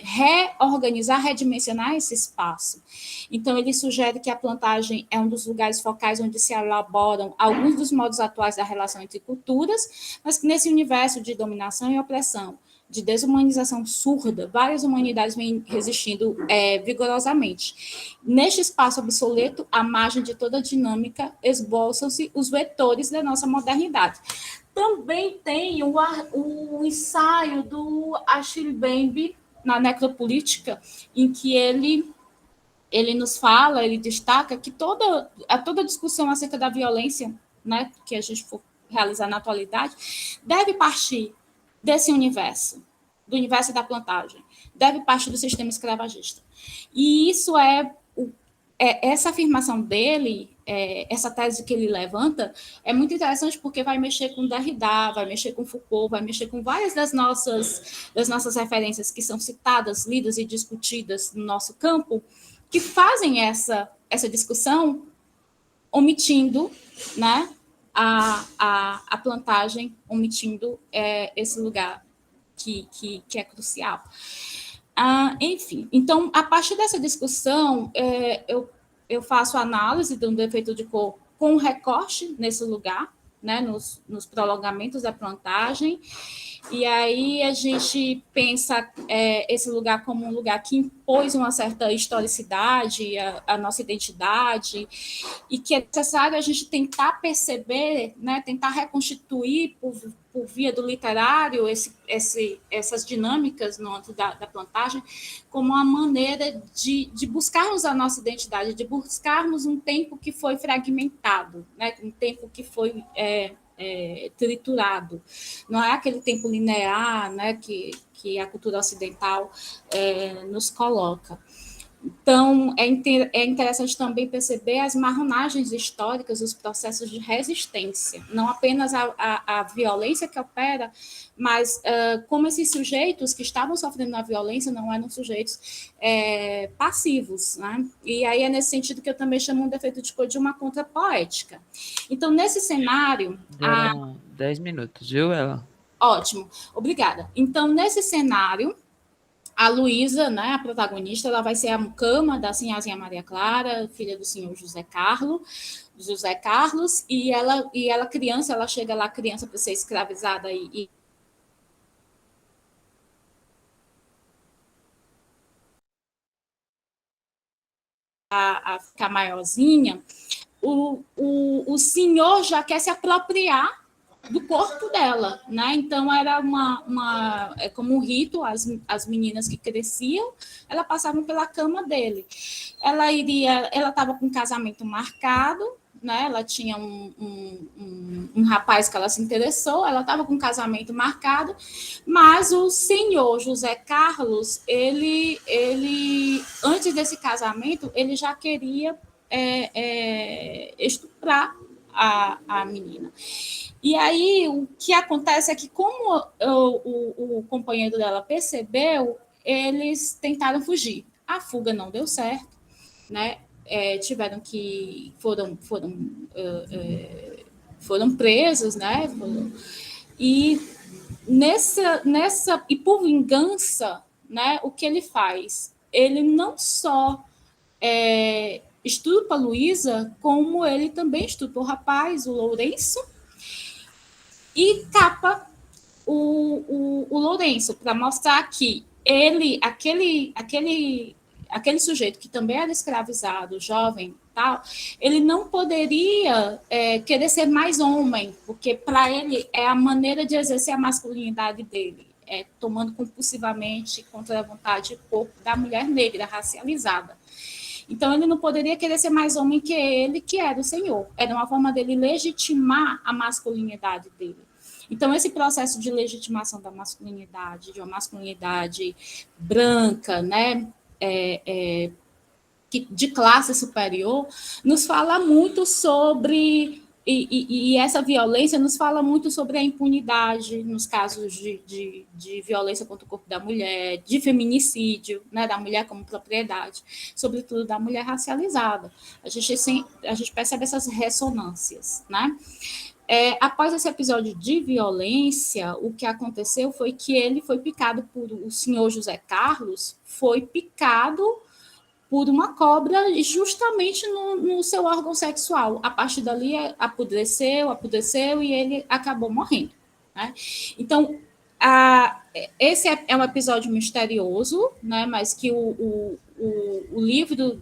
Speaker 4: reorganizar, redimensionar esse espaço. Então, ele sugere que a plantagem é um dos lugares focais onde se elaboram alguns dos modos atuais da relação entre culturas, mas que nesse universo de dominação e opressão, de desumanização surda, várias humanidades vêm resistindo vigorosamente. Neste espaço obsoleto, à margem de toda dinâmica, esboçam-se os vetores da nossa modernidade. Também tem o ensaio do Achille Mbembe na Necropolítica, em que ele nos fala, ele destaca que toda discussão acerca da violência, né, que a gente for realizar na atualidade, deve partir desse universo, do universo da plantagem, deve partir do sistema escravagista. E isso essa afirmação dele, essa tese que ele levanta, é muito interessante porque vai mexer com Derrida, vai mexer com Foucault, vai mexer com várias das nossas referências que são citadas, lidas e discutidas no nosso campo, que fazem essa discussão omitindo, né, a plantagem, omitindo esse lugar que é crucial. Enfim, então, a partir dessa discussão, eu faço análise de um defeito de cor com recorte nesse lugar, né, nos prolongamentos da plantagem, e aí a gente pensa esse lugar como um lugar que impôs uma certa historicidade à nossa identidade, e que é necessário a gente tentar perceber, né, tentar reconstituir por via do literário essas dinâmicas no âmbito da plantagem como uma maneira de buscarmos a nossa identidade, de buscarmos um tempo que foi fragmentado, né, um tempo que foi triturado. Não é aquele tempo linear, né, que a cultura ocidental nos coloca. Então, é interessante também perceber as marronagens históricas, os processos de resistência, não apenas a violência que opera, mas como esses sujeitos que estavam sofrendo a violência não eram sujeitos passivos, né? E aí é nesse sentido que eu também chamo um defeito de cor de uma contrapoética. Então, nesse cenário...
Speaker 1: Deram 10 minutos, viu, ela?
Speaker 4: Ótimo, obrigada. Então, nesse cenário... A Luísa, né, a protagonista, ela vai ser a mucama da Sinhazinha Maria Clara, filha do senhor José Carlos, e ela criança, ela chega lá criança para ser escravizada e a ficar maiorzinha, o senhor já quer se apropriar do corpo dela, né? Então era como um rito, as meninas que cresciam, elas passavam pela cama dele. Ela estava com um casamento marcado, né? Ela tinha um rapaz que ela se interessou, ela estava com um casamento marcado, mas o senhor José Carlos, ele antes desse casamento, ele já queria estuprar a menina. E aí, o que acontece é que, como o companheiro dela percebeu, eles tentaram fugir. A fuga não deu certo, né? Foram presos, né? E por vingança, né? O que ele faz? Ele não só estupra a Luísa, como ele também estupra o rapaz, o Lourenço, e capa o Lourenço, para mostrar que ele, aquele sujeito que também era escravizado, jovem, tal, ele não poderia querer ser mais homem, porque para ele é a maneira de exercer a masculinidade dele, tomando compulsivamente contra a vontade o corpo da mulher negra racializada. Então, ele não poderia querer ser mais homem que ele, que era o Senhor. Era uma forma dele legitimar a masculinidade dele. Então, esse processo de legitimação da masculinidade, de uma masculinidade branca, né, de classe superior, nos fala muito sobre... E essa violência nos fala muito sobre a impunidade nos casos de violência contra o corpo da mulher, de feminicídio, né, da mulher como propriedade, sobretudo da mulher racializada. A gente percebe essas ressonâncias, né? Após esse episódio de violência, o que aconteceu foi que ele foi picado por o senhor José Carlos, foi picado por uma cobra justamente no seu órgão sexual. A partir dali apodreceu e ele acabou morrendo, né? Então, esse é um episódio misterioso, né? Mas que o livro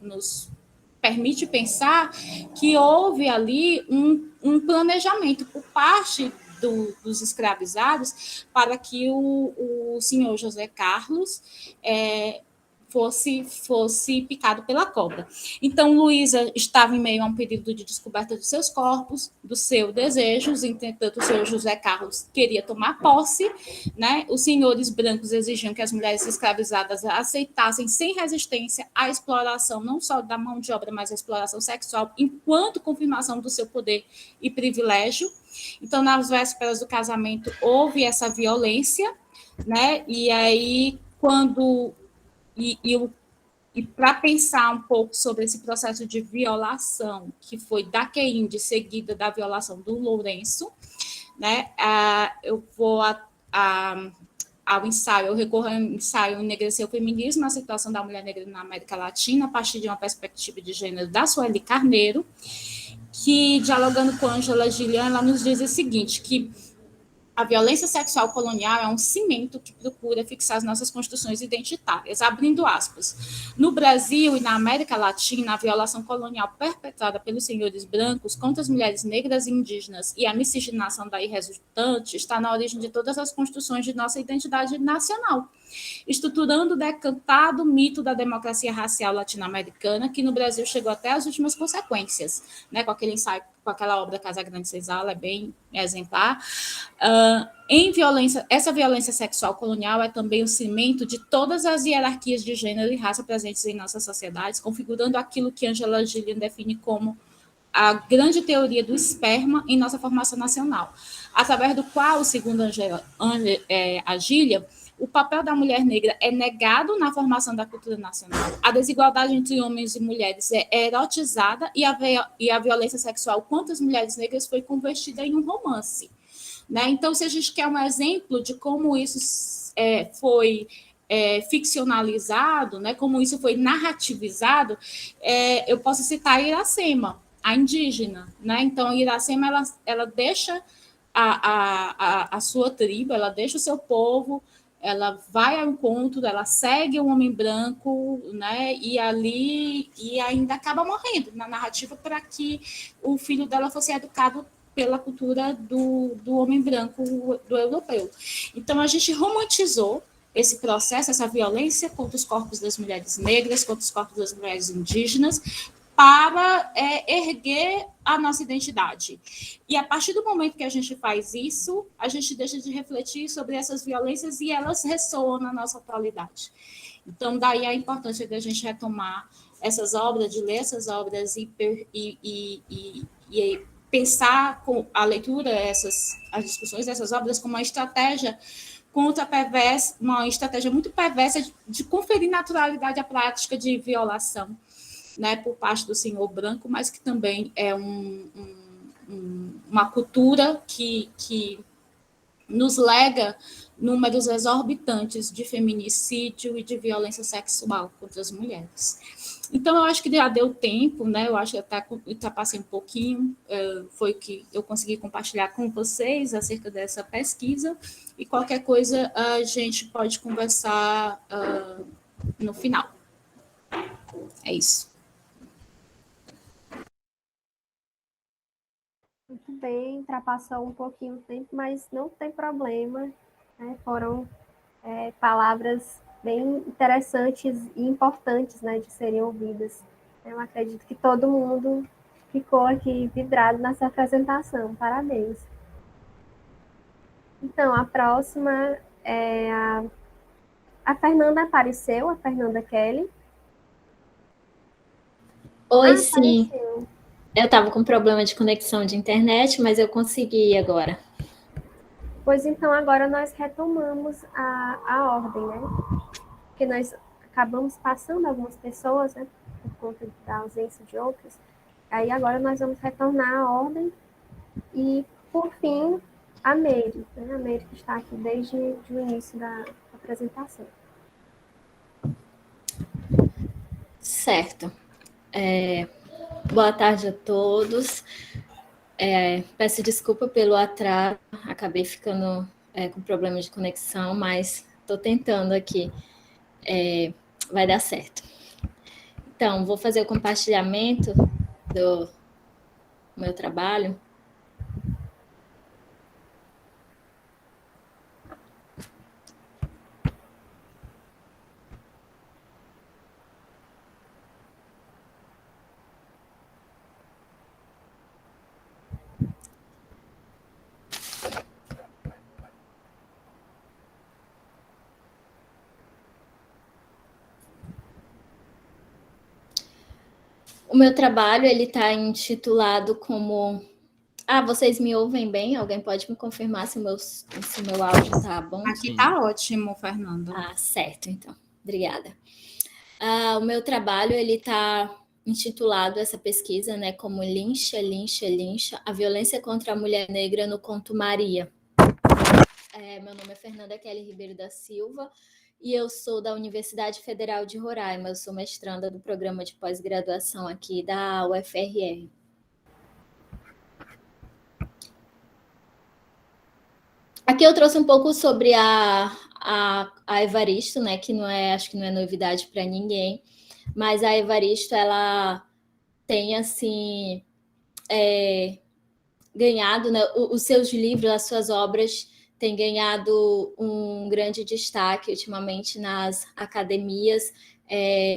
Speaker 4: nos permite pensar que houve ali um planejamento por parte dos escravizados para que o senhor José Carlos fosse picado pela cobra. Então, Luísa estava em meio a um período de descoberta dos seus corpos, dos seus desejos, entretanto, o senhor José Carlos queria tomar posse, né? Os senhores brancos exigiam que as mulheres escravizadas aceitassem sem resistência a exploração, não só da mão de obra, mas a exploração sexual, enquanto confirmação do seu poder e privilégio. Então, nas vésperas do casamento, houve essa violência, né? E aí, quando... E para pensar um pouco sobre esse processo de violação, que foi da Queinde, seguida da violação do Lourenço, né, eu vou ao ensaio, eu recorro ao ensaio Enegrecer o Feminismo, a situação da mulher negra na América Latina, a partir de uma perspectiva de gênero da Sueli Carneiro, que, dialogando com Ângela Gillian, ela nos diz o seguinte, que a violência sexual colonial é um cimento que procura fixar as nossas construções identitárias, abrindo aspas. No Brasil e na América Latina, a violação colonial perpetrada pelos senhores brancos contra as mulheres negras e indígenas e a miscigenação daí resultante está na origem de todas as construções de nossa identidade nacional, estruturando o decantado mito da democracia racial latino-americana, que no Brasil chegou até as últimas consequências, né, com aquele ensaio, com aquela obra Casa Grande Senzala, é bem exemplar. Essa violência sexual colonial é também o cimento de todas as hierarquias de gênero e raça presentes em nossas sociedades, configurando aquilo que Ângela Gillian define como a grande teoria do esperma em nossa formação nacional, através do qual, segundo a Gillian, o papel da mulher negra é negado na formação da cultura nacional, a desigualdade entre homens e mulheres é erotizada e a violência sexual contra as mulheres negras foi convertida em um romance, né? Então, se a gente quer um exemplo de como isso foi ficcionalizado, né, como isso foi narrativizado, eu posso citar Iracema, a indígena, né? Então, Iracema, ela deixa a sua tribo, ela deixa o seu povo, ela vai ao encontro, ela segue um homem branco, né? E ainda acaba morrendo na narrativa para que o filho dela fosse educado pela cultura do homem branco, do europeu. Então, a gente romantizou esse processo, essa violência contra os corpos das mulheres negras, contra os corpos das mulheres indígenas, para erguer a nossa identidade. E a partir do momento que a gente faz isso, a gente deixa de refletir sobre essas violências e elas ressoam na nossa atualidade. Então, daí a importância da gente retomar essas obras, de ler essas obras e pensar com a leitura, as discussões dessas obras como uma estratégia uma estratégia muito perversa de conferir naturalidade à prática de violação, né, por parte do senhor branco, mas que também é uma cultura que nos lega números exorbitantes de feminicídio e de violência sexual contra as mulheres. Então, eu acho que já deu tempo, né? Eu acho que até ultrapassei um pouquinho, foi o que eu consegui compartilhar com vocês acerca dessa pesquisa, e qualquer coisa a gente pode conversar no final. É isso.
Speaker 2: Muito bem, ultrapassou um pouquinho o tempo, mas não tem problema, né? Foram palavras bem interessantes e importantes, né, de serem ouvidas. Eu acredito que todo mundo ficou aqui vidrado nessa apresentação. Parabéns. Então, a próxima é a Fernanda apareceu, a Fernanda Kelly.
Speaker 7: Oi, sim.
Speaker 2: Apareceu.
Speaker 7: Eu estava com problema de conexão de internet, mas eu consegui agora.
Speaker 2: Pois então, agora nós retomamos a ordem, né? Porque nós acabamos passando algumas pessoas, né? Por conta da ausência de outras. Aí agora nós vamos retornar à ordem. E, por fim, a Meire, né? A Meire que está aqui desde o início da apresentação.
Speaker 7: Certo. Boa tarde a todos. Peço desculpa pelo atraso, acabei ficando com problema de conexão, mas estou tentando aqui. Vai dar certo. Então, vou fazer o compartilhamento do meu trabalho. O meu trabalho ele está intitulado como... vocês me ouvem bem? Alguém pode me confirmar se o meu áudio está bom?
Speaker 4: Aqui está ótimo, Fernanda.
Speaker 7: Certo, então. Obrigada. O meu trabalho ele está intitulado, essa pesquisa, né, como Lincha, a violência contra a mulher negra no conto Maria. Meu nome é Fernanda Kelly Ribeiro da Silva e eu sou da Universidade Federal de Roraima. Eu sou mestranda do programa de pós-graduação aqui da UFRR. Aqui eu trouxe um pouco sobre a Evaristo, né, que acho que não é novidade para ninguém, mas a Evaristo, ela tem, assim, ganhado, né, os seus livros, as suas obras têm ganhado um grande destaque ultimamente nas academias.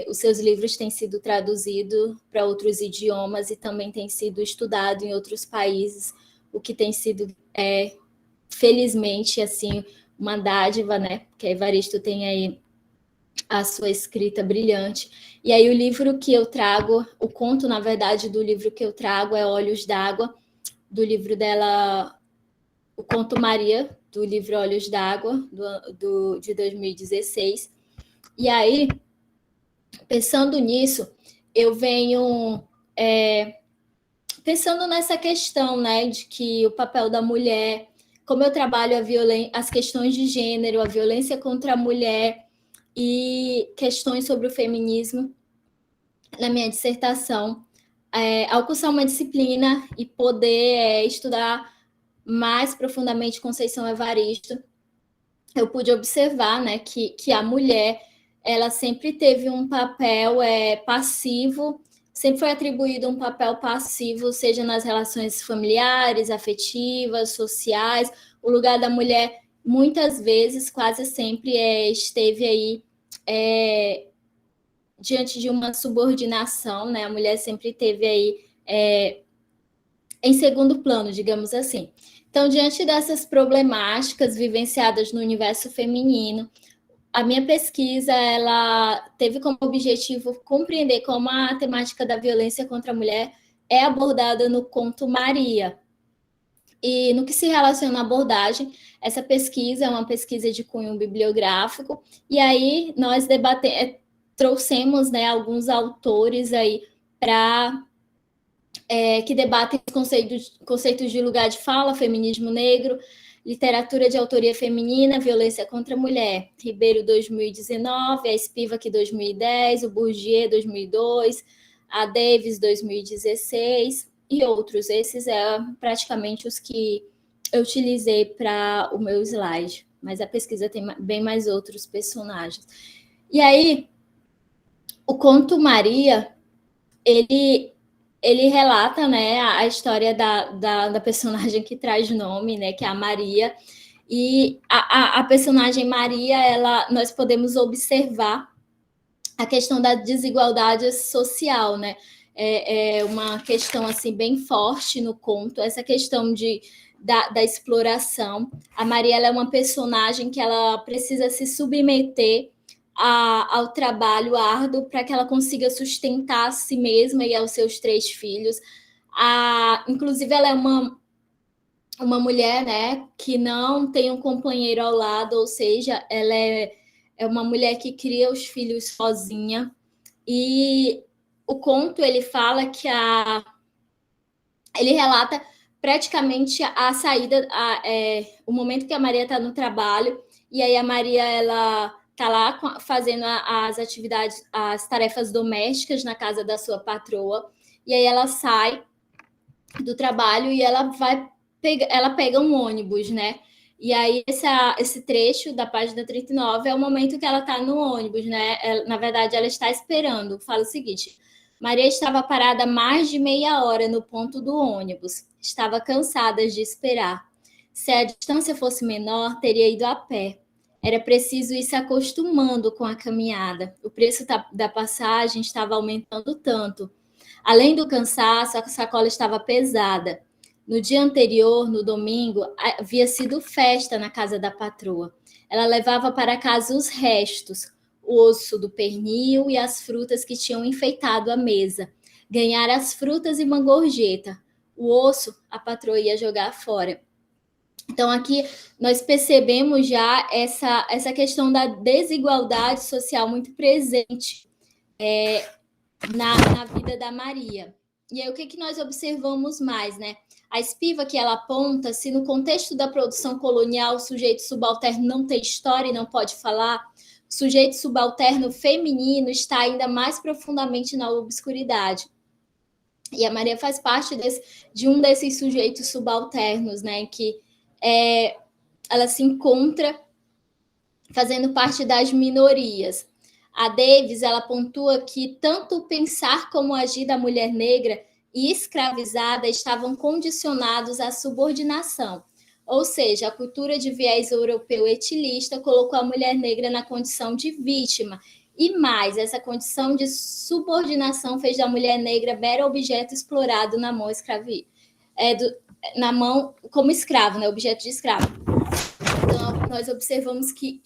Speaker 7: Os seus livros têm sido traduzidos para outros idiomas e também têm sido estudados em outros países, o que tem sido, felizmente, assim, uma dádiva, né? Porque a Evaristo tem aí a sua escrita brilhante. E aí o livro que eu trago, o conto, na verdade, do livro que eu trago é Olhos d'Água, do livro dela, o conto Maria, do livro Olhos d'Água, de 2016. E aí, pensando nisso, eu venho pensando nessa questão, né, de que o papel da mulher, como eu trabalho as questões de gênero, a violência contra a mulher e questões sobre o feminismo na minha dissertação, ao cursar uma disciplina e poder estudar mais profundamente Conceição Evaristo, eu pude observar, né, que a mulher ela sempre teve um papel passivo, sempre foi atribuído um papel passivo, seja nas relações familiares, afetivas, sociais. O lugar da mulher, muitas vezes, quase sempre, esteve aí diante de uma subordinação, né? A mulher sempre teve aí em segundo plano, digamos assim. Então, diante dessas problemáticas vivenciadas no universo feminino, a minha pesquisa ela teve como objetivo compreender como a temática da violência contra a mulher é abordada no conto Maria. E no que se relaciona à abordagem, essa pesquisa é uma pesquisa de cunho bibliográfico, e aí nós trouxemos, né, alguns autores aí para que debatem conceitos de lugar de fala, feminismo negro, literatura de autoria feminina, violência contra a mulher. Ribeiro, 2019, a Spivak, 2010, o Bourdieu, 2002, a Davis, 2016 e outros. Esses praticamente os que eu utilizei para o meu slide, mas a pesquisa tem bem mais outros personagens. E aí, o conto Maria, ele ele relata, né, a história da personagem que traz nome, né, que é a Maria, e a personagem Maria, nós podemos observar a questão da desigualdade social, né? É uma questão assim bem forte no conto, essa questão da exploração. A Maria ela é uma personagem que ela precisa se submeter ao trabalho árduo para que ela consiga sustentar a si mesma e aos seus 3 filhos. Inclusive, ela é uma mulher, né, que não tem um companheiro ao lado, ou seja, ela é uma mulher que cria os filhos sozinha. E o conto ele fala que ele relata praticamente a saída, o momento que a Maria está no trabalho, e aí a Maria ela está lá fazendo as atividades, as tarefas domésticas na casa da sua patroa, e aí ela sai do trabalho e ela pega um ônibus, né? E aí esse trecho da página 39 é o momento que ela está no ônibus, né? Na verdade, ela está esperando. Fala o seguinte: Maria estava parada mais de meia hora no ponto do ônibus. Estava cansada de esperar. Se a distância fosse menor, teria ido a pé. Era preciso ir se acostumando com a caminhada. O preço da passagem estava aumentando tanto. Além do cansaço, a sacola estava pesada. No dia anterior, no domingo, havia sido festa na casa da patroa. Ela levava para casa os restos, o osso do pernil e as frutas que tinham enfeitado a mesa. Ganhara as frutas e uma gorjeta. O osso a patroa ia jogar fora. Então, aqui nós percebemos já essa questão da desigualdade social muito presente na vida da Maria. E aí, o que nós observamos mais, né? A espiva que ela aponta, se no contexto da produção colonial o sujeito subalterno não tem história e não pode falar, o sujeito subalterno feminino está ainda mais profundamente na obscuridade. E a Maria faz parte de um desses sujeitos subalternos, né? Que ela se encontra fazendo parte das minorias. A Davis, ela pontua que tanto o pensar como o agir da mulher negra e escravizada estavam condicionados à subordinação. Ou seja, a cultura de viés europeu etilista colocou a mulher negra na condição de vítima. E mais, essa condição de subordinação fez da mulher negra mero objeto explorado na mão na mão como escravo, né? Objeto de escravo. Então, nós observamos que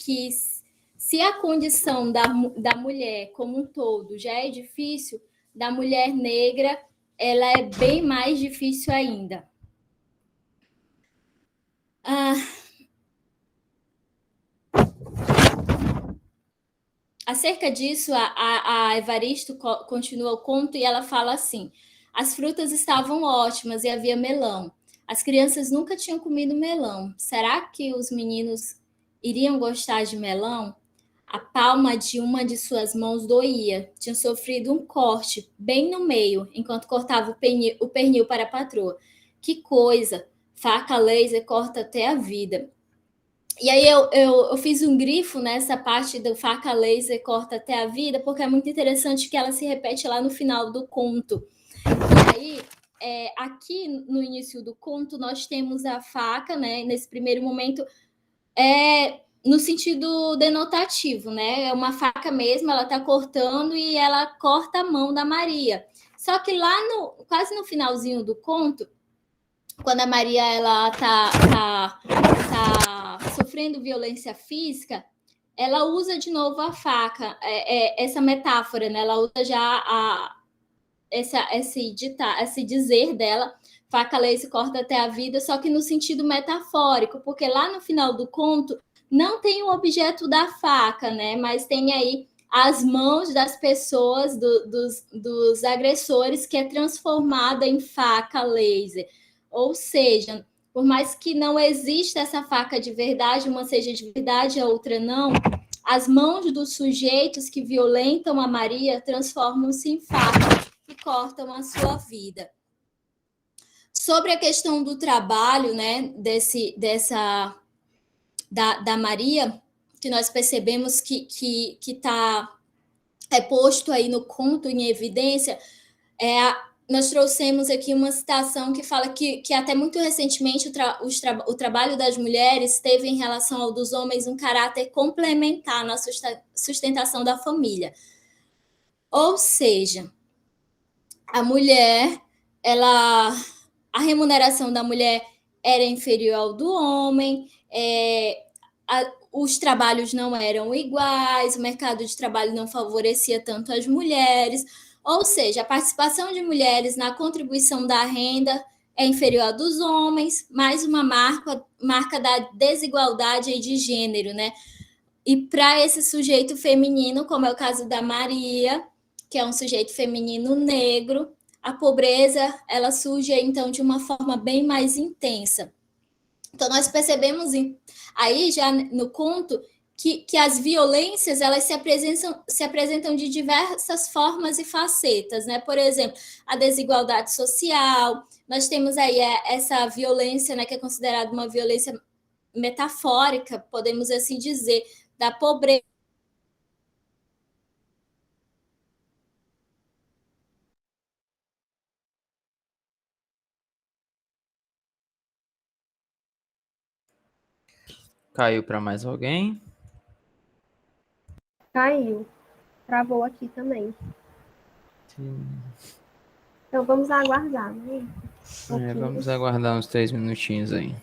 Speaker 7: se a condição da mulher como um todo já é difícil, da mulher negra ela é bem mais difícil ainda. Acerca disso, a Evaristo continua o conto e ela fala assim: as frutas estavam ótimas e havia melão. As crianças nunca tinham comido melão. Será que os meninos iriam gostar de melão? A palma de uma de suas mãos doía. Tinha sofrido um corte bem no meio, enquanto cortava o pernil para a patroa. Que coisa! Faca laser corta até a vida. E aí eu fiz um grifo nessa parte do faca laser corta até a vida, porque é muito interessante que ela se repete lá no final do conto. E aí, aqui no início do conto, nós temos a faca, né? Nesse primeiro momento, no sentido denotativo, né? É uma faca mesmo, ela está cortando e ela corta a mão da Maria. Só que lá quase no finalzinho do conto, quando a Maria ela tá sofrendo violência física, ela usa de novo a faca, essa metáfora, né? Ela usa já esse dizer dela, faca laser corta até a vida, só que no sentido metafórico, porque lá no final do conto não tem o objeto da faca, né? Mas tem aí as mãos das pessoas, dos agressores, que é transformada em faca laser. Ou seja, por mais que não exista essa faca de verdade, uma seja de verdade, a outra não, as mãos dos sujeitos que violentam a Maria transformam-se em faca e cortam a sua vida. Sobre a questão do trabalho, né, da Maria, que nós percebemos que posto aí no conto em evidência, nós trouxemos aqui uma citação que fala que até muito recentemente o trabalho das mulheres teve em relação ao dos homens um caráter complementar na sustentação da família. Ou seja, a mulher, a remuneração da mulher era inferior ao do homem, os trabalhos não eram iguais, o mercado de trabalho não favorecia tanto as mulheres, ou seja, a participação de mulheres na contribuição da renda é inferior à dos homens, mais uma marca da desigualdade de gênero, né? E para esse sujeito feminino, como é o caso da Maria, que é um sujeito feminino negro, a pobreza ela surge então de uma forma bem mais intensa. Então nós percebemos aí já no conto que as violências elas se apresentam de diversas formas e facetas, né? Por exemplo, a desigualdade social, nós temos aí essa violência, né, que é considerada uma violência metafórica, podemos assim dizer, da pobreza.
Speaker 1: Caiu para mais alguém?
Speaker 2: Caiu. Travou aqui também.
Speaker 1: Sim.
Speaker 2: Então vamos aguardar, né?
Speaker 1: Vamos aguardar uns 3 minutinhos aí.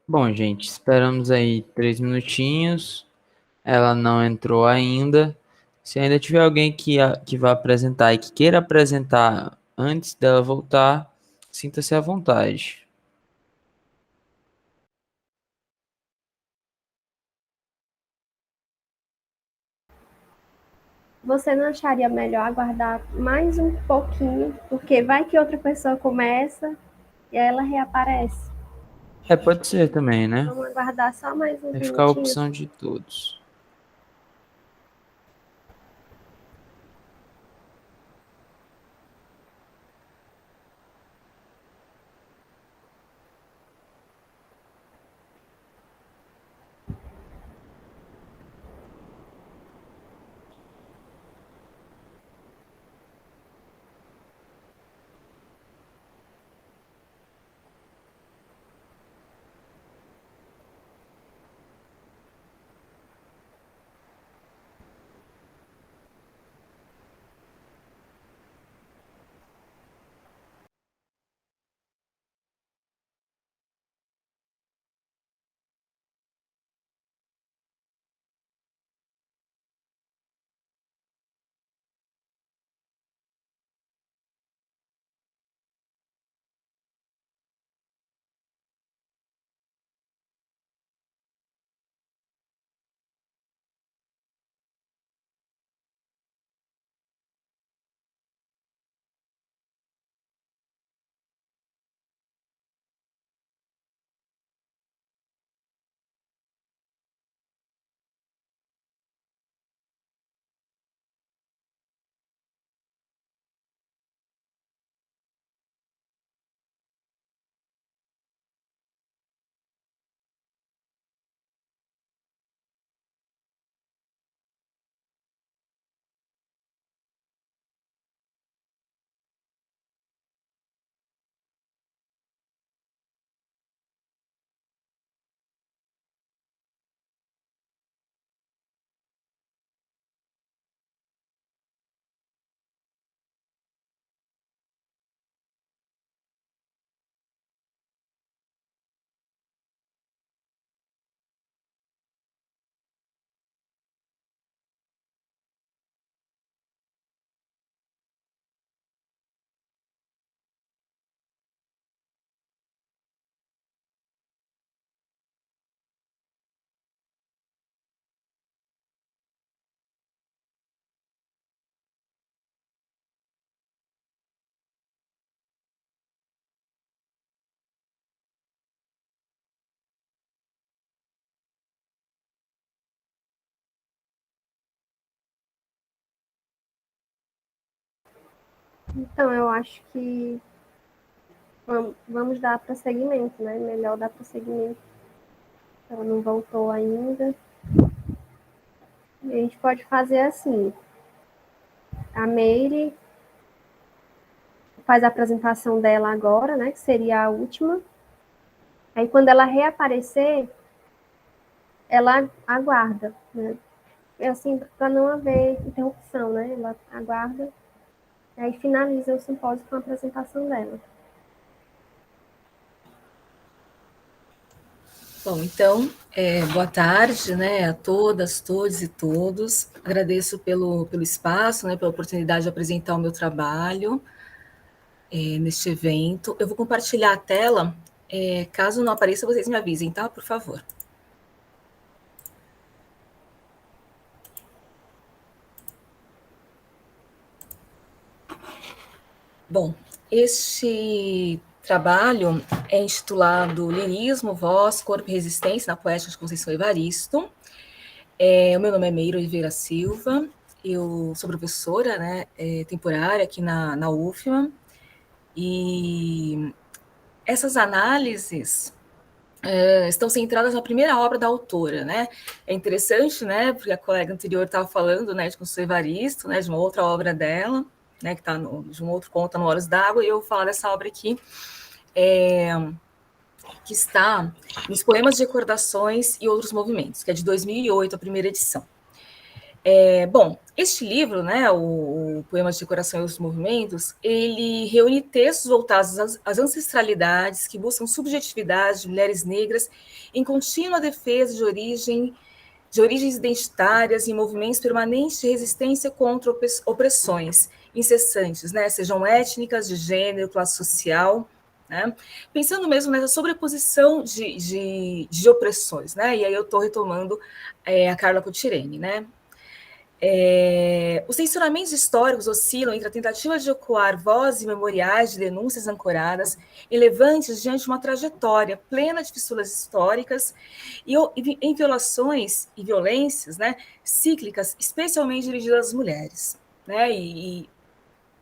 Speaker 1: Bom, gente, esperamos aí 3 minutinhos. Ela não entrou ainda. Se ainda tiver alguém que vá apresentar e que queira apresentar antes dela voltar, sinta-se à vontade.
Speaker 2: Você não acharia melhor aguardar mais um pouquinho? Porque vai que outra pessoa começa e ela reaparece.
Speaker 1: Pode ser também, né?
Speaker 2: Vamos aguardar só mais uns
Speaker 1: Vai ficar a
Speaker 2: minutinhos.
Speaker 1: opção de todos.
Speaker 2: Então, eu acho que vamos dar prosseguimento, né? Melhor dar prosseguimento. Ela não voltou ainda. E a gente pode fazer assim. A Meire faz a apresentação dela agora, né? Que seria a última. Aí, quando ela reaparecer, ela aguarda, né? É assim, para não haver interrupção, né? Ela aguarda. Aí finaliza o simpósio com a apresentação dela.
Speaker 8: Bom, então, boa tarde, né, a todas, todos e todos. Agradeço pelo espaço, né, pela oportunidade de apresentar o meu trabalho neste evento. Eu vou compartilhar a tela. Caso não apareça, vocês me avisem, tá? Por favor. Bom, este trabalho é intitulado Lirismo, Voz, Corpo e Resistência na Poética de Conceição Evaristo. O meu nome é Meire Oliveira Silva, eu sou professora, né, temporária aqui na UFMA, e essas análises estão centradas na primeira obra da autora, né? É interessante, né, porque a colega anterior estava falando, né, de Conceição Evaristo, né, de uma outra obra dela, né, que está de um outro conto no Olhos d'Água, e eu vou falar dessa obra aqui, que está nos Poemas de Recordações e Outros Movimentos, que é de 2008, a primeira edição. Bom, este livro, né, o Poemas de Decoração e Outros Movimentos, ele reúne textos voltados às ancestralidades que buscam subjetividade de mulheres negras em contínua defesa de origens identitárias e movimentos permanentes de resistência contra opressões incessantes, né, sejam étnicas, de gênero, classe social, né, pensando mesmo nessa sobreposição de opressões, né, e aí eu estou retomando a Carla Cotirene, né. Os censuramentos históricos oscilam entre a tentativa de ecoar vozes memoriais de denúncias ancoradas e levantes diante de uma trajetória plena de fissuras históricas e em violações e violências, né, cíclicas, especialmente dirigidas às mulheres. Né, e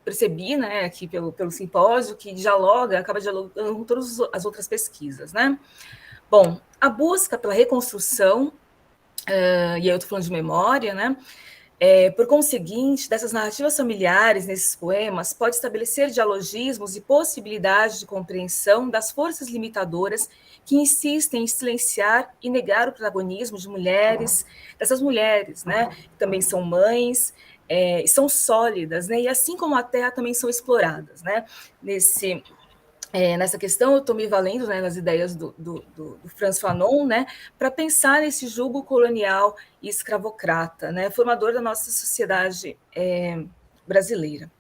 Speaker 8: percebi, né, aqui pelo simpósio, que acaba dialogando com todas as outras pesquisas. Né? Bom, a busca pela reconstrução, e aí eu estou falando de memória, né, por conseguinte, dessas narrativas familiares nesses poemas, pode estabelecer dialogismos e possibilidades de compreensão das forças limitadoras que insistem em silenciar e negar o protagonismo de mulheres, dessas mulheres, né, que também são mães, e são sólidas, né, e assim como a terra também são exploradas, né, nessa questão, eu estou me valendo, né, nas ideias do Frantz Fanon, né, para pensar nesse jugo colonial e escravocrata, né, formador da nossa sociedade brasileira.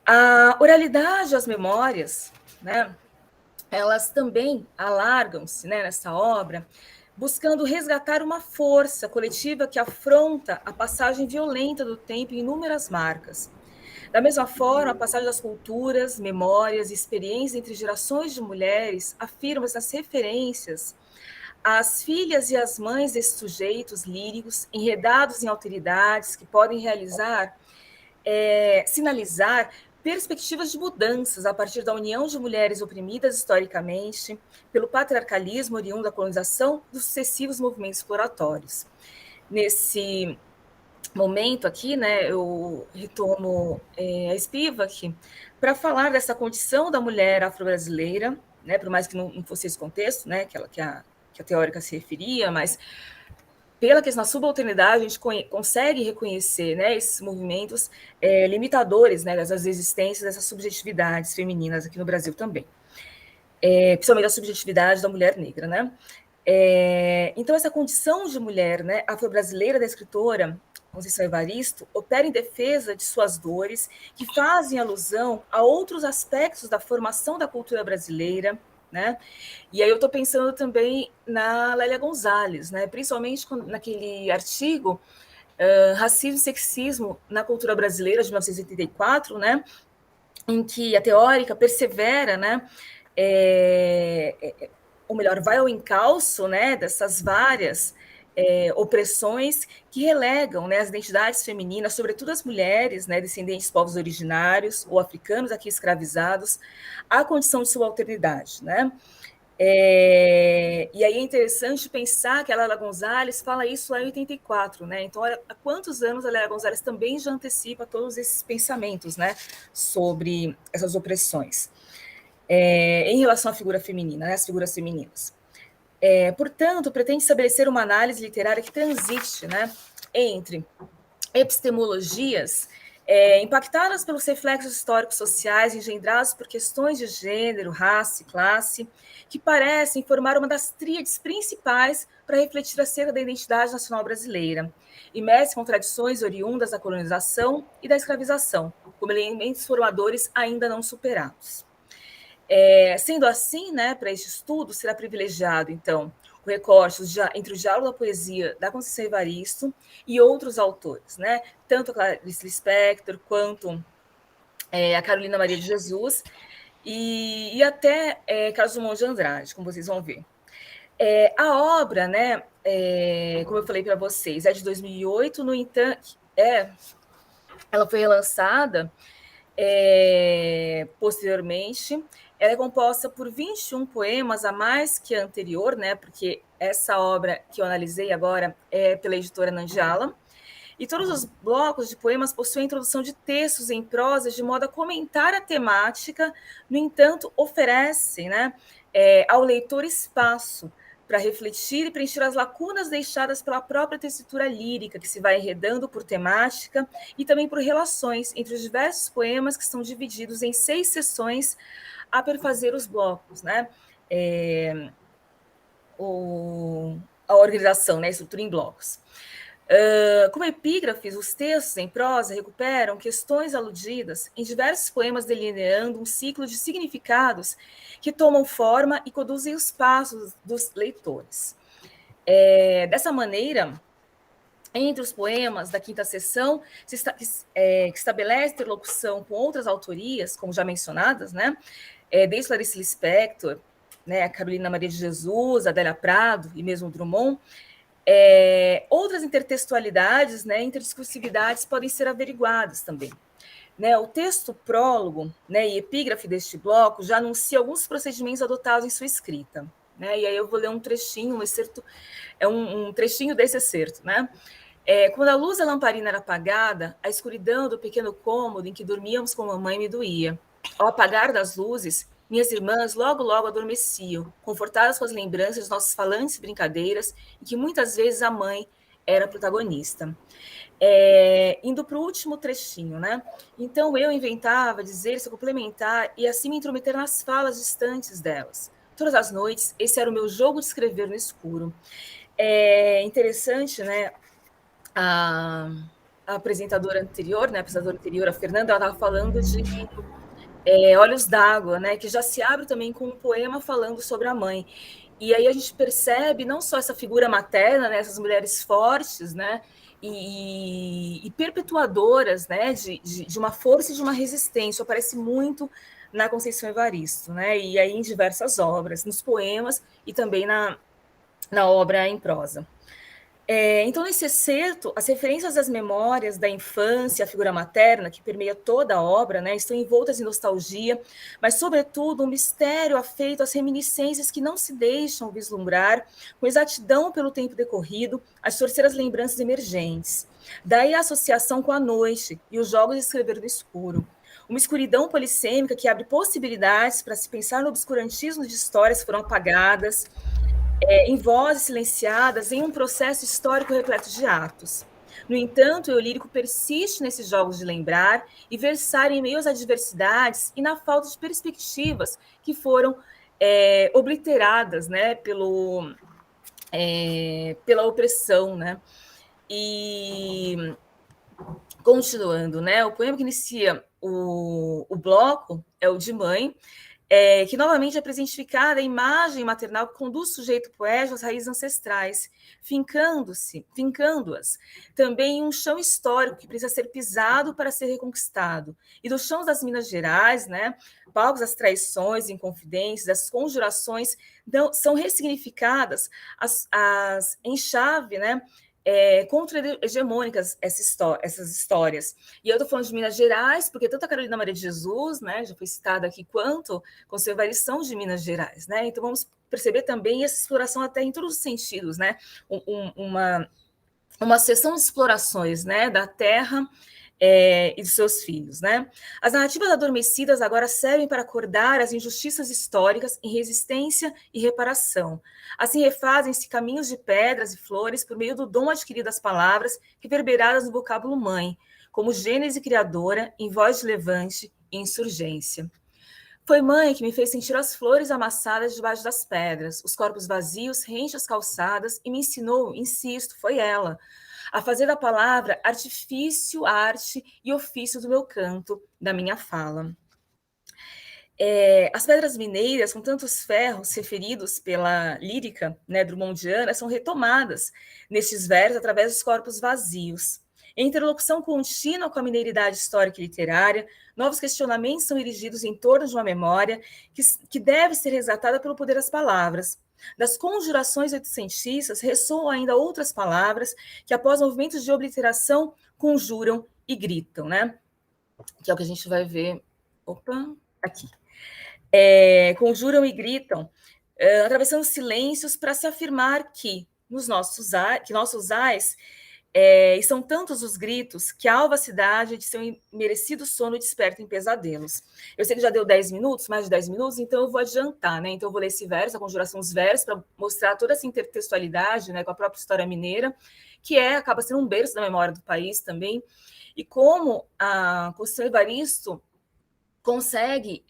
Speaker 8: A oralidade, as memórias, né, elas também alargam-se, né, nessa obra, buscando resgatar uma força coletiva que afronta a passagem violenta do tempo em inúmeras marcas. Da mesma forma, a passagem das culturas, memórias e experiências entre gerações de mulheres afirma essas referências às filhas e às mães desses sujeitos líricos, enredados em alteridades que podem sinalizar perspectivas de mudanças a partir da união de mulheres oprimidas historicamente pelo patriarcalismo oriundo da colonização dos sucessivos movimentos exploratórios. Nesse momento aqui, né, eu retomo a Spivak para falar dessa condição da mulher afro-brasileira, né, por mais que não fosse esse contexto, né, que a teórica se referia, mas pela questão da subalternidade, a gente consegue reconhecer, né, esses movimentos limitadores, né, das existências dessas subjetividades femininas aqui no Brasil também, principalmente a subjetividade da mulher negra, né. Então, essa condição de mulher, né, afro-brasileira da escritora Conceição Evaristo opera em defesa de suas dores, que fazem alusão a outros aspectos da formação da cultura brasileira, né? E aí eu estou pensando também na Lélia Gonzalez, né? Principalmente naquele artigo Racismo e Sexismo na Cultura Brasileira, de 1984, né? Em que a teórica persevera, né? Ou melhor, vai ao encalço, né, dessas várias opressões que relegam, né, as identidades femininas, sobretudo as mulheres, né, descendentes de povos originários ou africanos aqui escravizados, à condição de subalternidade, né? E aí é interessante pensar que a Lélia Gonzalez fala isso lá em 84, né? Então, há quantos anos a Lélia Gonzalez também já antecipa todos esses pensamentos, né, sobre essas opressões. Em relação à figura feminina, né, as figuras femininas. Portanto, pretende estabelecer uma análise literária que transite, né, entre epistemologias impactadas pelos reflexos históricos sociais engendrados por questões de gênero, raça e classe, que parecem formar uma das tríades principais para refletir acerca da identidade nacional brasileira, imersa com tradições oriundas da colonização e da escravização, como elementos formadores ainda não superados. Sendo assim, né, para este estudo, será privilegiado, então, o recorte entre o diálogo da poesia da Conceição Evaristo e outros autores, né, tanto a Clarice Lispector quanto a Carolina Maria de Jesus e até Carlos Drummond de Andrade, como vocês vão ver. A obra, né, como eu falei para vocês, é de 2008, no entanto, ela foi relançada posteriormente. Ela é composta por 21 poemas, a mais que a anterior, né, porque essa obra que eu analisei agora é pela editora Nandiala, e todos os blocos de poemas possuem introdução de textos em prosa de modo a comentar a temática, no entanto, oferecem, né, ao leitor espaço para refletir e preencher as lacunas deixadas pela própria tessitura lírica, que se vai enredando por temática e também por relações entre os diversos poemas que são divididos em 6 sessões a perfazer os blocos, né? A organização, né? A estrutura em blocos. Como epígrafes, os textos em prosa recuperam questões aludidas em diversos poemas, delineando um ciclo de significados que tomam forma e conduzem os passos dos leitores. Dessa maneira, entre os poemas da quinta seção, que estabelece interlocução com outras autorias, como já mencionadas, né? Desde Clarice Lispector, né, a Carolina Maria de Jesus, Adélia Prado e mesmo Drummond, outras intertextualidades, né, interdiscursividades podem ser averiguadas também. Né, o texto prólogo, né, e epígrafe deste bloco já anuncia alguns procedimentos adotados em sua escrita. Né, e aí eu vou ler um trechinho, um excerto, um trechinho desse excerto. Né? Quando a luz da lamparina era apagada, a escuridão do pequeno cômodo em que dormíamos com mamãe me doía. Ao apagar das luzes, minhas irmãs logo adormeciam, confortadas com as lembranças de nossas falantes e brincadeiras, em que muitas vezes a mãe era a protagonista. Indo para o último trechinho, né? Então eu inventava dizer-se complementar e assim me intrometer nas falas distantes delas. Todas as noites, esse era o meu jogo de escrever no escuro. É interessante, né? A apresentadora anterior, né? A apresentadora anterior, a Fernanda, ela estava falando de Olhos d'Água, né? Que já se abre também com um poema falando sobre a mãe. E aí a gente percebe não só essa figura materna, né, essas mulheres fortes, né, e perpetuadoras, né, de uma força e de uma resistência. Aparece muito na Conceição Evaristo, né, e aí em diversas obras, nos poemas e também na obra em prosa. Então, nesse excerto, as referências às memórias da infância, a figura materna, que permeia toda a obra, né, estão envoltas em nostalgia, mas, sobretudo, um mistério afeito às reminiscências que não se deixam vislumbrar com exatidão pelo tempo decorrido, a distorcer as lembranças emergentes. Daí a associação com a noite e os jogos de escrever no escuro. Uma escuridão polissêmica que abre possibilidades para se pensar no obscurantismo de histórias que foram apagadas, em vozes silenciadas, em um processo histórico repleto de atos. No entanto, o eu lírico persiste nesses jogos de lembrar e versar em meio às adversidades e na falta de perspectivas que foram obliteradas, né, pela opressão. Né? E, continuando, né, o poema que inicia o bloco é o de Mãe, que novamente é presentificada a imagem maternal que conduz o sujeito poético às raízes ancestrais, fincando-as também em um chão histórico que precisa ser pisado para ser reconquistado. E dos chãos das Minas Gerais, né, palcos das traições, inconfidências, as conjurações são ressignificadas em chave, né, contra-hegemônicas essas histórias. E eu estou falando de Minas Gerais, porque tanto a Carolina Maria de Jesus, né, já foi citada aqui, quanto Conceição Evaristo são de Minas Gerais. Né? Então vamos perceber também essa exploração até em todos os sentidos, né? Uma seção de explorações, né, da terra e dos seus filhos. Né? As narrativas adormecidas agora servem para acordar as injustiças históricas em resistência e reparação. Assim refazem-se caminhos de pedras e flores por meio do dom adquirido das palavras reverberadas no vocábulo mãe, como gênese criadora, em voz de levante e insurgência. Foi mãe que me fez sentir as flores amassadas debaixo das pedras, os corpos vazios rente às calçadas, e me ensinou, insisto, foi ela, a fazer da palavra artifício, arte e ofício do meu canto, da minha fala. As pedras mineiras, com tantos ferros referidos pela lírica, né, drummondiana, são retomadas nestes versos através dos corpos vazios. Em interlocução contínua com a mineiridade histórica e literária, novos questionamentos são erigidos em torno de uma memória que deve ser resgatada pelo poder das palavras. Das conjurações oitocentistas ressoam ainda outras palavras que, após movimentos de obliteração, conjuram e gritam, né? Que é o que a gente vai ver. Opa, aqui. Conjuram e gritam, atravessando silêncios para se afirmar que nossos ais, e são tantos os gritos que a alva cidade de seu merecido sono desperta em pesadelos. Eu sei que já deu 10 minutos, mais de 10 minutos, então eu vou adiantar, né? Então eu vou ler esse verso, a conjuração dos versos, para mostrar toda essa intertextualidade, né, com a própria história mineira, que acaba sendo um berço da memória do país também, e como a Conceição Evaristo consegue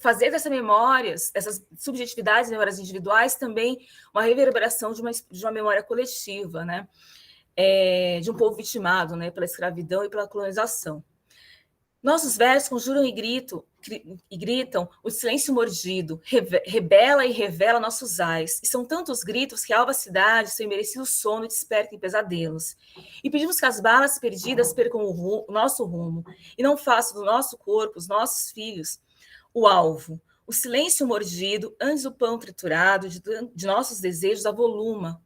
Speaker 8: fazer dessas memórias, essas subjetividades, memórias individuais, também uma reverberação de uma memória coletiva, né? De um povo vitimado, né, pela escravidão e pela colonização. Nossos versos conjuram e gritam o silêncio mordido, rebela e revela nossos ais. E são tantos gritos que a alva cidade, seu merecido sono, desperta em pesadelos. E pedimos que as balas perdidas percam o nosso rumo, e não façam do nosso corpo, os nossos filhos, o alvo. O silêncio mordido, antes o pão triturado, de nossos desejos, avoluma,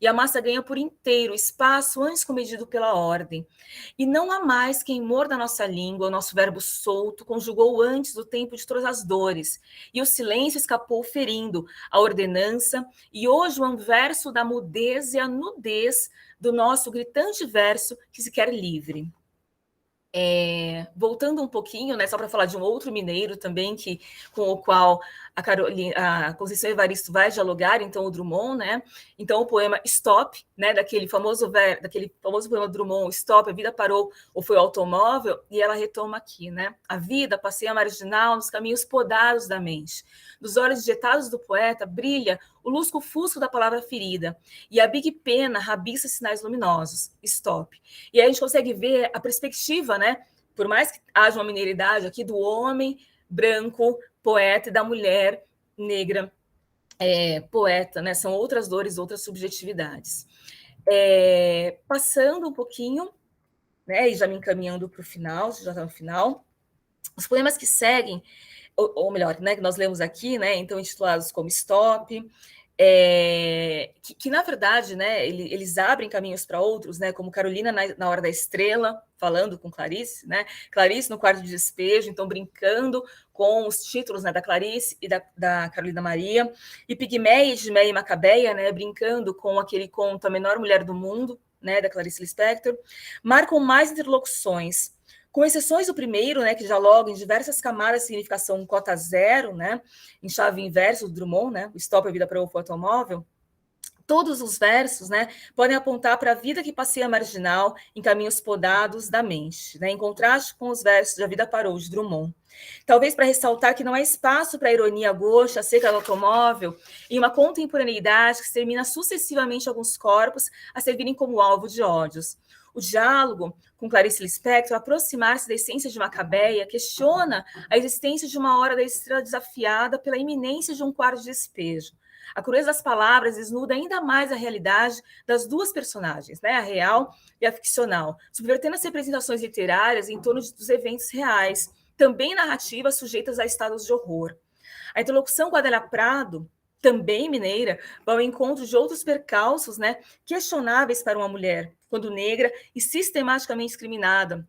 Speaker 8: e a massa ganha por inteiro espaço antes comedido pela ordem. E não há mais quem morda a nossa língua, o nosso verbo solto, conjugou antes do tempo de todas as dores, e o silêncio escapou ferindo a ordenança, e hoje o anverso da mudez e a nudez do nosso gritante verso que se quer livre. Voltando um pouquinho, né, só para falar de um outro mineiro também, com o qual a Conceição Evaristo vai dialogar, então o Drummond, né? Então o poema Stop, né, daquele famoso poema Drummond, Stop, a vida parou ou foi o automóvel, e ela retoma aqui, né? A vida passeia marginal nos caminhos podados da mente. Dos olhos injetados do poeta brilha o lusco-fusco da palavra ferida, e a big pena rabiça sinais luminosos. Stop. E aí a gente consegue ver a perspectiva, né? Por mais que haja uma mineridade aqui do homem branco, poeta, e da mulher negra, poeta, né? São outras dores, outras subjetividades. Passando um pouquinho, né? E já me encaminhando para o final, já está no final. Os poemas que seguem, ou melhor, né? Que nós lemos aqui, né? Então intitulados como Stop, que na verdade, né, eles abrem caminhos para outros, né, como Carolina na Hora da Estrela, falando com Clarice, né, Clarice no Quarto de Despejo, então brincando com os títulos, né, da Clarice e da Carolina Maria, e Pigmeia, Edmeia e Macabeia, né, brincando com aquele conto A Menor Mulher do Mundo, né, da Clarice Lispector, marcam mais interlocuções, com exceções do primeiro, né, que dialoga em diversas camadas de significação cota zero, né, em chave inverso do Drummond, né, o Stop, a vida para o automóvel. Todos os versos, né, podem apontar para a vida que passeia marginal em caminhos podados da mente, né, em contraste com os versos de A Vida Parou, de Drummond. Talvez para ressaltar que não há espaço para a ironia gaucha, seca do automóvel, e uma contemporaneidade que termina sucessivamente alguns corpos a servirem como alvo de ódios. O diálogo com Clarice Lispector, aproximar-se da essência de Macabeia, questiona a existência de uma hora da estrela desafiada pela iminência de um quarto de despejo. A crudeza das palavras desnuda ainda mais a realidade das duas personagens, né, a real e a ficcional, subvertendo as representações literárias em torno dos eventos reais, também narrativas sujeitas a estados de horror. A interlocução com Adélia Prado, também mineira, vai ao encontro de outros percalços, né, questionáveis para uma mulher, quando negra e sistematicamente discriminada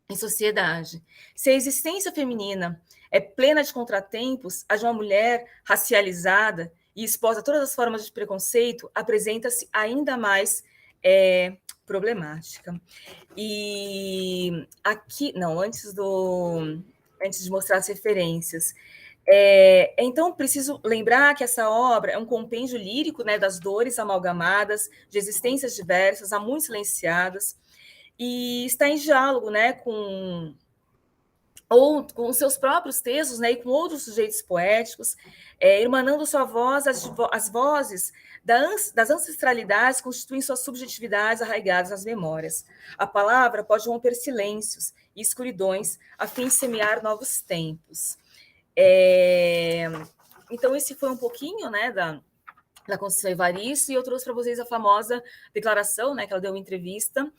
Speaker 8: em sociedade. Se a existência feminina é plena de contratempos, a de uma mulher racializada e exposta a todas as formas de preconceito, apresenta-se ainda mais problemática. E aqui, não, antes de mostrar as referências, então, preciso lembrar que essa obra é um compêndio lírico, né, das dores amalgamadas, de existências diversas, há muito silenciadas, e está em diálogo, né, com os seus próprios textos, né, e com outros sujeitos poéticos, emanando sua voz, as vozes das ancestralidades constituem suas subjetividades arraigadas nas memórias. A palavra pode romper silêncios e escuridões a fim de semear novos tempos. Então, esse foi um pouquinho, né, da Conceição Evaristo, e eu trouxe para vocês a famosa declaração, né, que ela deu uma entrevista,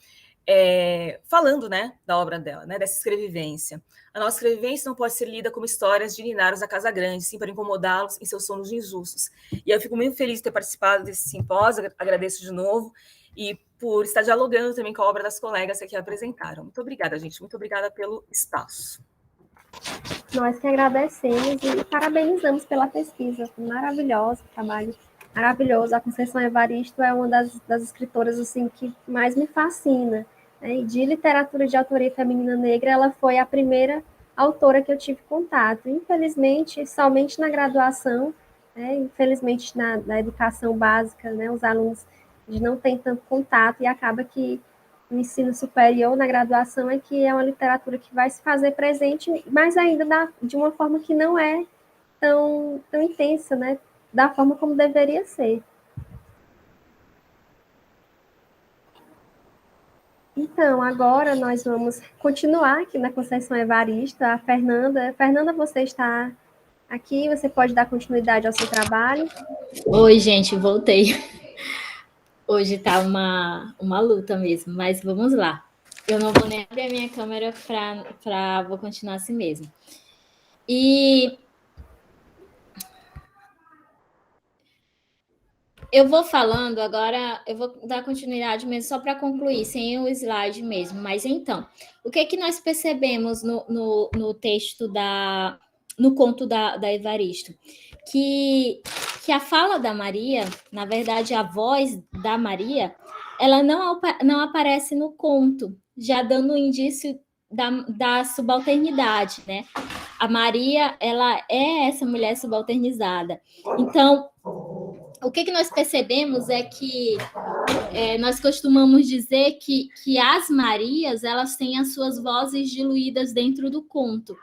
Speaker 8: falando, né, da obra dela, né, dessa escrevivência. A nossa escrevivência não pode ser lida como histórias de ninários da Casa Grande, sim para incomodá-los em seus sonos injustos. E eu fico muito feliz de ter participado desse simpósio, agradeço de novo, e por estar dialogando também com a obra das colegas que aqui apresentaram. Muito obrigada, gente, muito obrigada pelo espaço.
Speaker 2: Nós que agradecemos e parabenizamos pela pesquisa, maravilhosa, trabalho maravilhoso. A Conceição Evaristo é uma das escritoras assim, que mais me fascina. Né? E de literatura de autoria feminina negra, ela foi a primeira autora que eu tive contato. Infelizmente, somente na graduação, né? Infelizmente na educação básica, né? Os alunos não têm tanto contato e acaba que no ensino superior, na graduação, é que é uma literatura que vai se fazer presente, mas ainda de uma forma que não é tão intensa, né? Da forma como deveria ser. Então, agora nós vamos continuar aqui na Conceição Evaristo. A Fernanda. Fernanda, você está aqui, você pode dar continuidade ao seu trabalho?
Speaker 7: Oi, gente, voltei. Hoje tá uma luta mesmo, mas vamos lá. Eu não vou nem abrir a minha câmera vou continuar assim mesmo. E eu vou falando agora, eu vou dar continuidade mesmo só para concluir, sem o slide mesmo. Mas então, o que é que nós percebemos no texto no conto da Evaristo? Que a fala da Maria, na verdade, a voz da Maria, ela não aparece no conto, já dando um indício da subalternidade, né? A Maria, ela é essa mulher subalternizada. Então, o que nós percebemos é que nós costumamos dizer que as Marias, elas têm as suas vozes diluídas dentro do conto.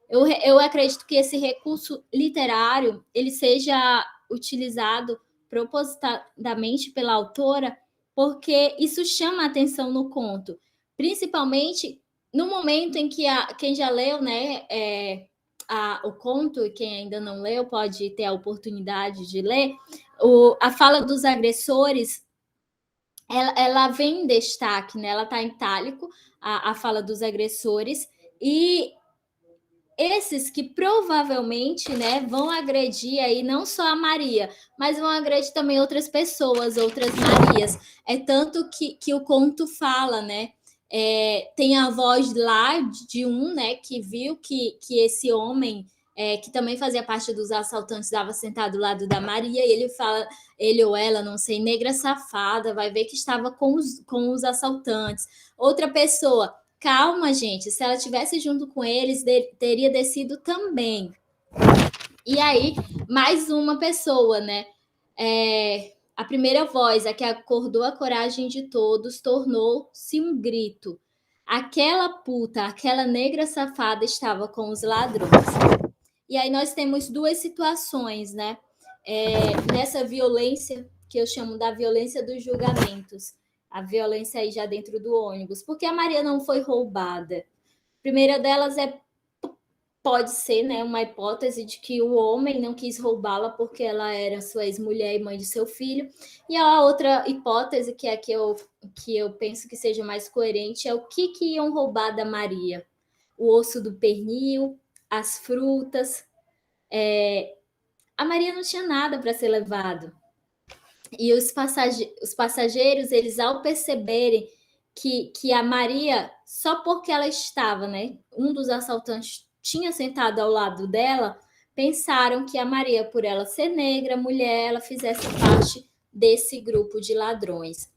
Speaker 7: Eu acredito que esse recurso literário ele seja utilizado propositadamente pela autora, porque isso chama a atenção no conto, principalmente no momento em que quem já leu, né, o conto, e quem ainda não leu pode ter a oportunidade de ler, a fala dos agressores, ela vem em destaque, né? Ela está em itálico, a fala dos agressores, e esses que provavelmente, né, vão agredir aí não só a Maria, mas vão agredir também outras pessoas, outras Marias. É tanto que o conto fala, né? Tem a voz lá de um, né, que viu que esse homem, que também fazia parte dos assaltantes, estava sentado do lado da Maria, e ele fala, ele ou ela, não sei, negra safada, vai ver que estava com os assaltantes. Outra pessoa, calma, gente, se ela estivesse junto com eles, teria descido também. E aí, mais uma pessoa, né? A primeira voz, a que acordou a coragem de todos, tornou-se um grito. Aquela puta, aquela negra safada estava com os ladrões. E aí nós temos duas situações, né? Nessa violência, que eu chamo da violência dos julgamentos. A violência aí já dentro do ônibus. Porque a Maria não foi roubada. A primeira delas pode ser, né, uma hipótese de que o homem não quis roubá-la porque ela era sua ex-mulher e mãe de seu filho. E a outra hipótese, que é que eu penso que seja mais coerente, é o que iam roubar da Maria? O osso do pernil, as frutas. A Maria não tinha nada para ser levado. E os passageiros, eles ao perceberem que a Maria, só porque ela estava, né, um dos assaltantes tinha sentado ao lado dela, pensaram que a Maria, por ela ser negra, mulher, ela fizesse parte desse grupo de ladrões.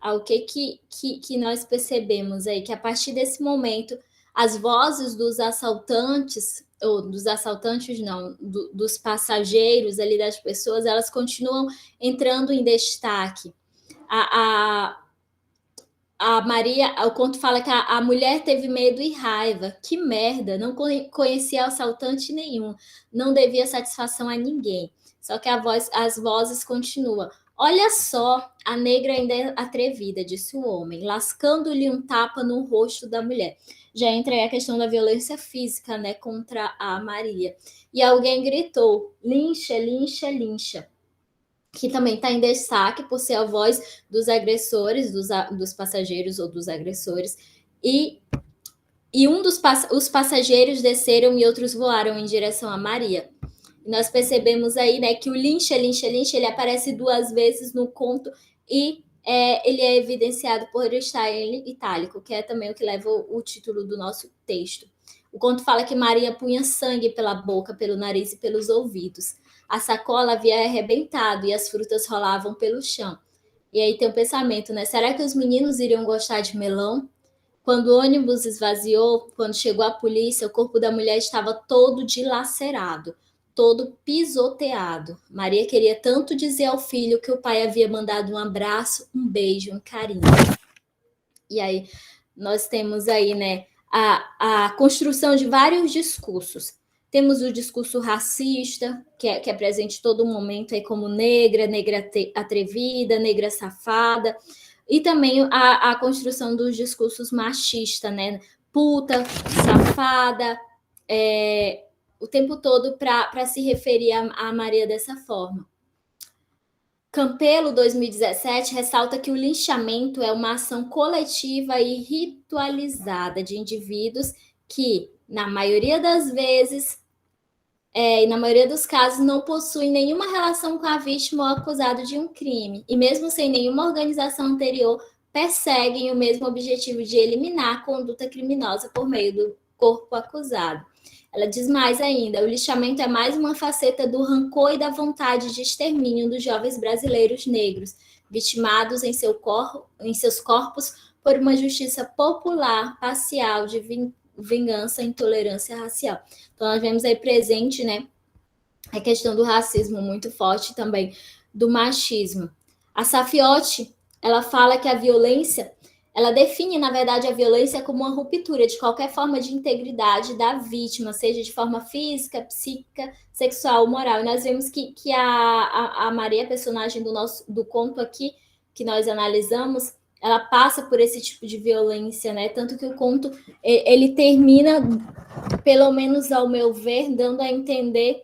Speaker 7: O que nós percebemos aí? Que a partir desse momento, as vozes dos assaltantes, ou dos assaltantes não, dos passageiros ali, das pessoas, elas continuam entrando em destaque. A Maria, o conto fala que a mulher teve medo e raiva. Que merda, não conhecia assaltante nenhum, não devia satisfação a ninguém. Só que as vozes continuam. Olha só, a negra ainda é atrevida, disse o homem, lascando-lhe um tapa no rosto da mulher. Já entra aí a questão da violência física, né, contra a Maria. E alguém gritou, lincha, lincha, lincha. Que também está em destaque por ser a voz dos agressores, dos passageiros ou dos agressores, e os passageiros desceram e outros voaram em direção a Maria. E nós percebemos aí, né, que o lincha, lincha, lincha, ele aparece 2 vezes no conto e ele é evidenciado por estar em itálico, que é também o que leva o título do nosso texto. O conto fala que Maria punha sangue pela boca, pelo nariz e pelos ouvidos. A sacola havia arrebentado e as frutas rolavam pelo chão. E aí tem o pensamento, né? Será que os meninos iriam gostar de melão? Quando o ônibus esvaziou, quando chegou a polícia, o corpo da mulher estava todo dilacerado, todo pisoteado. Maria queria tanto dizer ao filho que o pai havia mandado um abraço, um beijo, um carinho. E aí nós temos aí, né, a construção de vários discursos. Temos o discurso racista, que é presente em todo momento, aí como negra, negra atrevida, negra safada. e também a construção dos discursos machistas, né? Puta, safada, o tempo todo para se referir a Maria dessa forma. Campelo, 2017, ressalta que o linchamento é uma ação coletiva e ritualizada de indivíduos que, na maioria das vezes, e na maioria dos casos, não possuem nenhuma relação com a vítima ou acusado de um crime, e mesmo sem nenhuma organização anterior, perseguem o mesmo objetivo de eliminar a conduta criminosa por meio do corpo acusado. Ela diz mais ainda, o lixamento é mais uma faceta do rancor e da vontade de extermínio dos jovens brasileiros negros, vitimados em seus corpos por uma justiça popular, parcial, de vingança e intolerância racial. Então, nós vemos aí presente, né, a questão do racismo muito forte também, do machismo. A Safiotti, ela fala que a violência, ela define, na verdade, a violência como uma ruptura de qualquer forma de integridade da vítima, seja de forma física, psíquica, sexual ou moral. E nós vemos que a Maria, personagem do conto aqui, que nós analisamos, ela passa por esse tipo de violência, né? Tanto que o conto, ele termina, pelo menos ao meu ver, dando a entender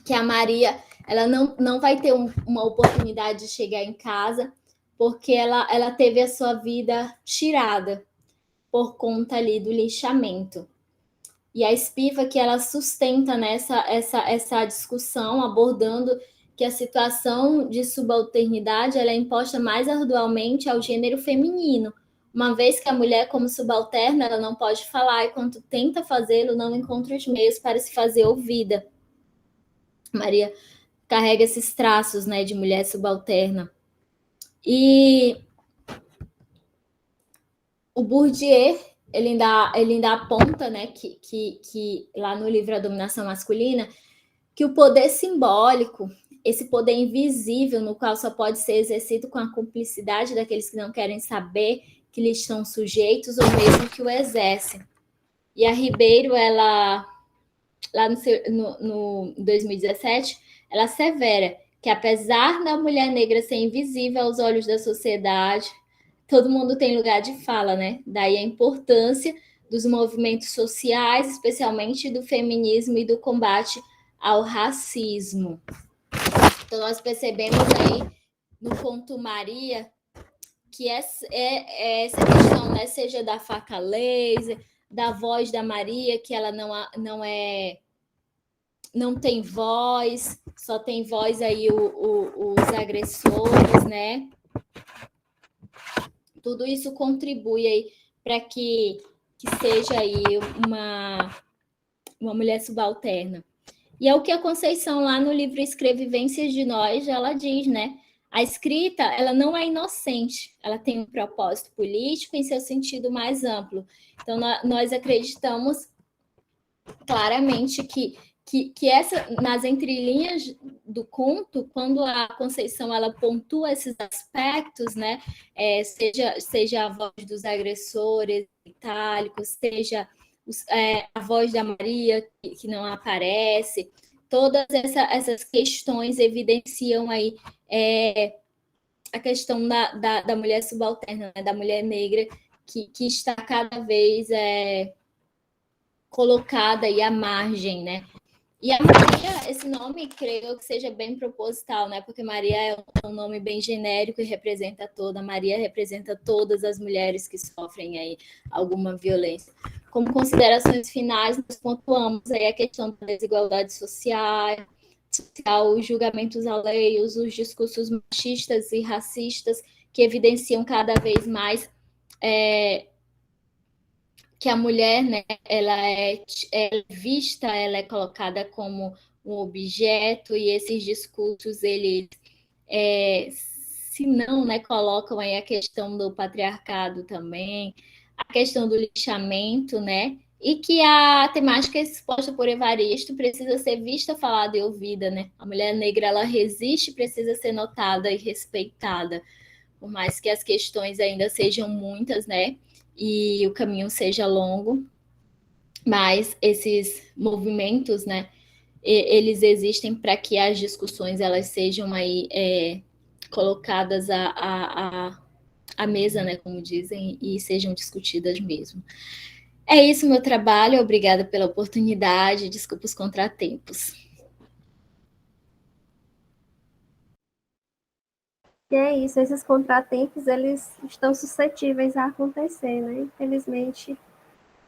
Speaker 7: que a Maria, ela não vai ter uma oportunidade de chegar em casa, porque ela teve a sua vida tirada por conta ali do lixamento. E a Spiva, que ela sustenta essa discussão, abordando que a situação de subalternidade ela é imposta mais arduamente ao gênero feminino, uma vez que a mulher, como subalterna, ela não pode falar, e quando tenta fazê-lo, não encontra os meios para se fazer ouvida. Maria carrega esses traços, né, de mulher subalterna. E o Bourdieu, ele ainda aponta, né, que lá no livro A Dominação Masculina, que o poder simbólico, esse poder invisível, no qual só pode ser exercido com a cumplicidade daqueles que não querem saber que lhes estão sujeitos, ou mesmo que o exercem. E a Ribeiro, ela, lá no 2017, ela assevera que, apesar da mulher negra ser invisível aos olhos da sociedade, todo mundo tem lugar de fala, né? Daí a importância dos movimentos sociais, especialmente do feminismo e do combate ao racismo. Então, nós percebemos aí no conto Maria que essa questão, né, seja da faca laser, da voz da Maria, que ela não tem voz, só tem voz aí os agressores, né? Tudo isso contribui aí para que seja aí uma mulher subalterna. E é o que a Conceição, lá no livro Escrevivências de Nós, ela diz, né? A escrita, ela não é inocente, ela tem um propósito político em seu sentido mais amplo. Então, nós acreditamos claramente que nas entrelinhas do conto, quando a Conceição ela pontua esses aspectos, né, seja a voz dos agressores itálicos, seja a voz da Maria, que não aparece, todas essas questões evidenciam aí a questão da mulher subalterna, né, da mulher negra, que está cada vez colocada aí à margem, né? E a Maria, esse nome, creio que seja bem proposital, né? Porque Maria é um nome bem genérico e representa Maria representa todas as mulheres que sofrem aí alguma violência. Como considerações finais, nós pontuamos aí a questão da desigualdade social, os julgamentos alheios, os discursos machistas e racistas que evidenciam cada vez mais que a mulher, né, ela é vista, ela é colocada como um objeto, e esses discursos, eles, se não, né, colocam aí a questão do patriarcado também, a questão do lixamento, né, e que a temática exposta por Evaristo precisa ser vista, falada e ouvida, né? A mulher negra, ela resiste, precisa ser notada e respeitada, por mais que as questões ainda sejam muitas, né? E o caminho seja longo, mas esses movimentos, né, eles existem para que as discussões elas sejam aí colocadas à mesa, né, como dizem, e sejam discutidas mesmo. É isso, meu trabalho. Obrigada pela oportunidade. Desculpa os contratempos.
Speaker 2: E é isso, esses contratempos, eles estão suscetíveis a acontecer, né? Infelizmente,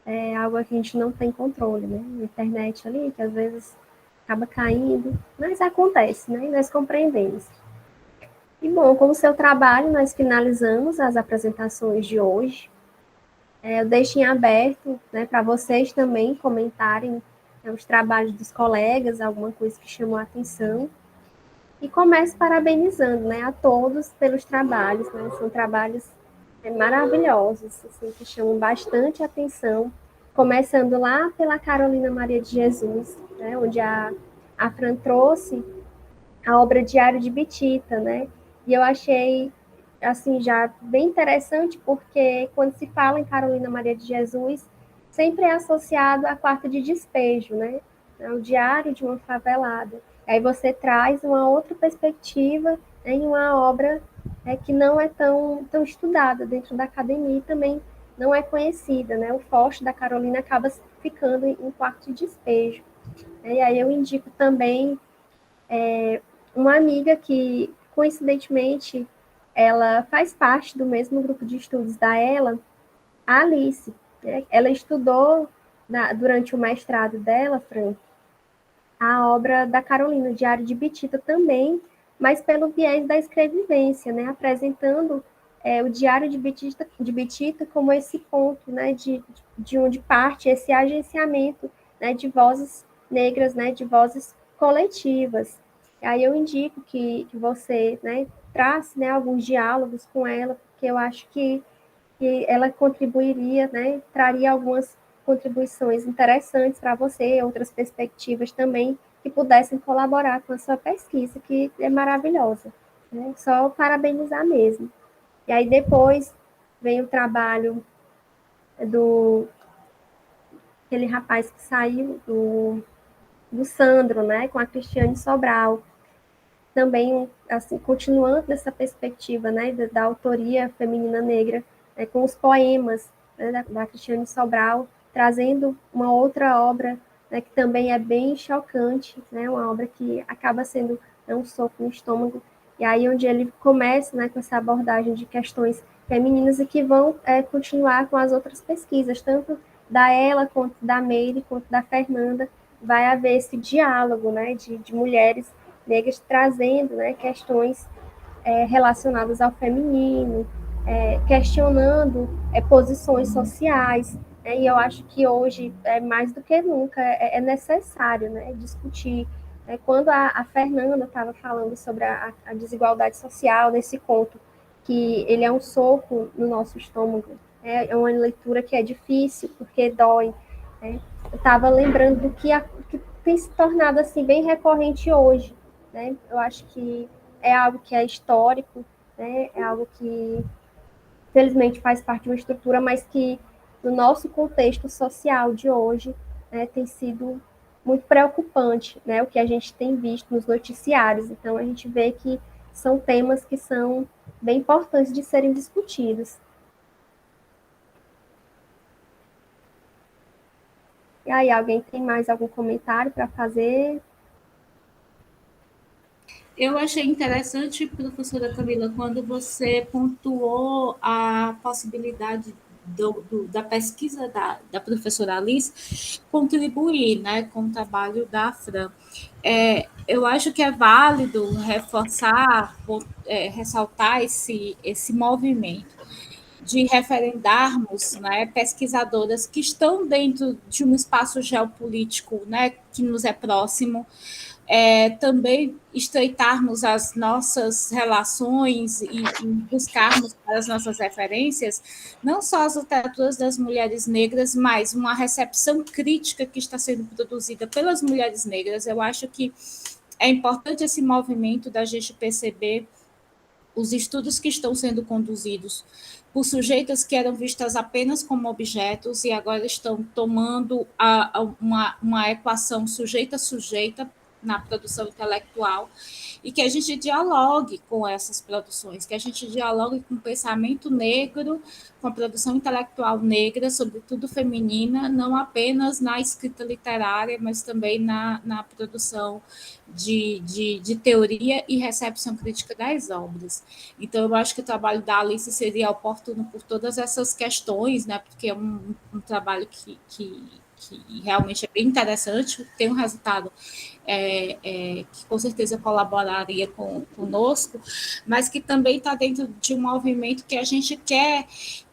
Speaker 2: é algo que a gente não tem controle, né? Na internet ali, que às vezes acaba caindo, mas acontece, né? E nós compreendemos. E bom, com o seu trabalho, nós finalizamos as apresentações de hoje. Eu deixo em aberto, né, para vocês também comentarem, né, os trabalhos dos colegas, alguma coisa que chamou a atenção. E começo parabenizando, né, a todos pelos trabalhos, né? São trabalhos maravilhosos, assim, que chamam bastante atenção. Começando lá pela Carolina Maria de Jesus, né, onde a Fran trouxe a obra Diário de Bitita, né? E eu achei, assim, já bem interessante, porque quando se fala em Carolina Maria de Jesus, sempre é associado a quarto de despejo, né? É o diário de uma favelada. Aí você traz uma outra perspectiva em uma obra que não é tão estudada dentro da academia e também não é conhecida, né? O forte da Carolina acaba ficando em quarto de despejo. E aí eu indico também uma amiga que, coincidentemente, ela faz parte do mesmo grupo de estudos da ela, a Alice. Né? Ela estudou, durante o mestrado dela, Fran, a obra da Carolina, o Diário de Bitita também, mas pelo viés da escrevivência, né? Apresentando o Diário de Bitita como esse ponto, né? De onde parte esse agenciamento, né? De vozes negras, né? De vozes coletivas. Aí eu indico que você, né? Trace, né? Alguns diálogos com ela, porque eu acho que ela contribuiria, né? Traria algumas contribuições interessantes para você, outras perspectivas também que pudessem colaborar com a sua pesquisa, que é maravilhosa. Né? Só parabenizar mesmo. E aí depois vem o trabalho do aquele rapaz que saiu do Sandro, né, com a Cristiane Sobral. Também, assim, continuando nessa perspectiva, né, da autoria feminina negra, com os poemas, né, da Cristiane Sobral, trazendo uma outra obra, né, que também é bem chocante, né, uma obra que acaba sendo, né, um soco no estômago, e aí onde ele começa, né, com essa abordagem de questões femininas e que vão continuar com as outras pesquisas, tanto da ela, quanto da Meire, quanto da Fernanda, vai haver esse diálogo, né, de mulheres negras trazendo, né, questões relacionadas ao feminino, questionando posições sociais, né, e eu acho que hoje, mais do que nunca, é necessário, né, discutir. Quando a Fernanda estava falando sobre a desigualdade social, nesse conto, que ele é um soco no nosso estômago, é uma leitura que é difícil, porque dói, né? Eu estava lembrando do que tem se tornado assim, bem recorrente hoje, né? Eu acho que é algo que é histórico, né? É algo que, felizmente, faz parte de uma estrutura, mas que, no nosso contexto social de hoje, né, tem sido muito preocupante, né? O que a gente tem visto nos noticiários. Então, a gente vê que são temas que são bem importantes de serem discutidos. E aí, alguém tem mais algum comentário para fazer?
Speaker 4: Eu achei interessante, professora Camila, quando você pontuou a possibilidade da pesquisa da professora Alice contribuir, né, com o trabalho da Fran. Eu acho que é válido reforçar, ressaltar esse movimento de referendarmos, né, pesquisadoras que estão dentro de um espaço geopolítico, né, que nos é próximo, também estreitarmos as nossas relações e buscarmos para as nossas referências, não só as literaturas das mulheres negras, mas uma recepção crítica que está sendo produzida pelas mulheres negras. Eu acho que é importante esse movimento da gente perceber os estudos que estão sendo conduzidos por sujeitas que eram vistas apenas como objetos e agora estão tomando uma equação sujeita-sujeita, na produção intelectual, e que a gente dialogue com essas produções, que a gente dialogue com o pensamento negro, com a produção intelectual negra, sobretudo feminina, não apenas na escrita literária, mas também na produção de teoria e recepção crítica das obras. Então, eu acho que o trabalho da Alice seria oportuno por todas essas questões, né, porque é um trabalho que realmente é bem interessante, tem um resultado que com certeza colaboraria conosco, mas que também está dentro de um movimento que a gente quer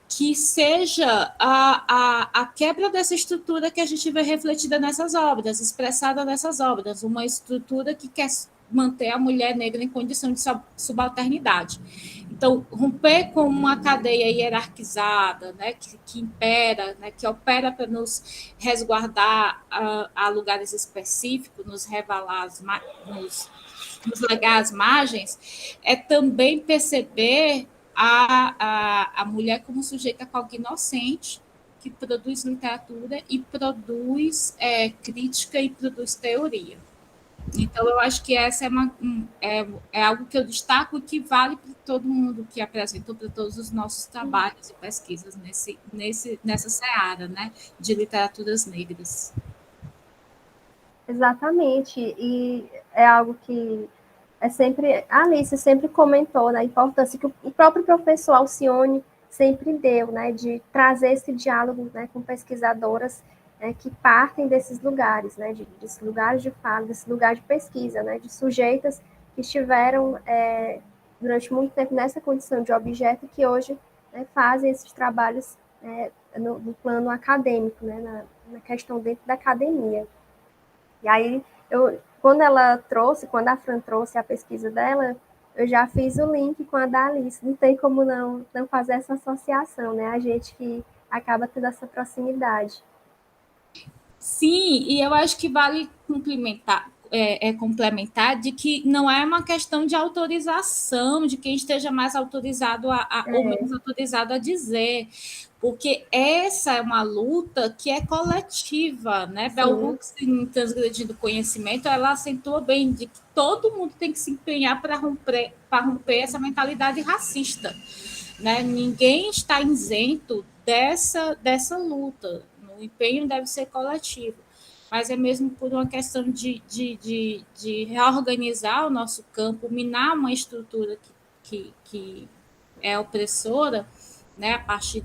Speaker 4: que seja a quebra dessa estrutura que a gente vê refletida nessas obras, expressada nessas obras, uma estrutura que quer manter a mulher negra em condição de subalternidade. Então, romper com uma cadeia hierarquizada, né, que impera, né, que opera para nos resguardar a lugares específicos, nos revelar, nos legar às margens, é também perceber a mulher como sujeita cognoscente, que produz literatura e produz crítica e produz teoria. Então, eu acho que essa é algo que eu destaco e que vale para todo mundo que apresentou, para todos os nossos trabalhos e pesquisas nessa seara, né, de literaturas negras.
Speaker 2: Exatamente, e é algo que a Alice sempre comentou, né, a importância que o próprio professor Alcione sempre deu, né, de trazer esse diálogo, né, com pesquisadoras que partem desses lugares, né, desses lugares de fala, desse lugar de pesquisa, né, de sujeitas que estiveram durante muito tempo nessa condição de objeto que hoje fazem esses trabalhos no plano acadêmico, né, na questão dentro da academia. E aí, quando a Fran trouxe a pesquisa dela, eu já fiz o link com a da Alice, não tem como não fazer essa associação, né, a gente que acaba tendo essa proximidade.
Speaker 4: Sim, e eu acho que vale complementar de que não é uma questão de autorização, de quem esteja mais autorizado ou menos autorizado a dizer, porque essa é uma luta que é coletiva, né? Bell Hooks, em Transgredindo o Conhecimento, ela acentua bem de que todo mundo tem que se empenhar para romper essa mentalidade racista, né? Ninguém está isento dessa luta. O empenho deve ser coletivo, mas é mesmo por uma questão de reorganizar o nosso campo, minar uma estrutura que é opressora, né, a partir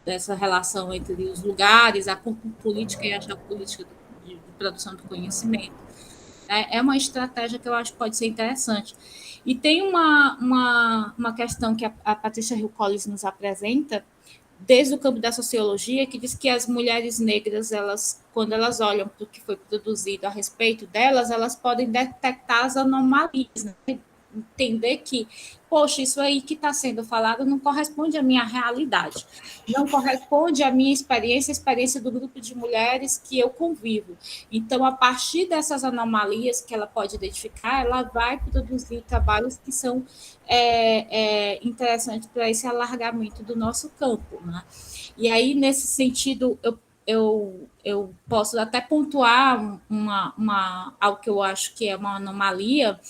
Speaker 4: dessa relação entre os lugares, a corpo política e a geopolítica de produção do conhecimento. É uma estratégia que eu acho que pode ser interessante. E tem uma questão que a Patrícia Hill Collins nos apresenta, desde o campo da sociologia, que diz que as mulheres negras, quando elas olham para o que foi produzido a respeito delas, elas podem detectar as anomalias, né? Entender que, poxa, isso aí que está sendo falado não corresponde à minha realidade, não corresponde à minha experiência, a experiência do grupo de mulheres que eu convivo. Então, a partir dessas anomalias que ela pode identificar, ela vai produzir trabalhos que são interessantes para esse alargamento do nosso campo, né? E aí, nesse sentido, eu posso até pontuar algo que eu acho que é uma anomalia,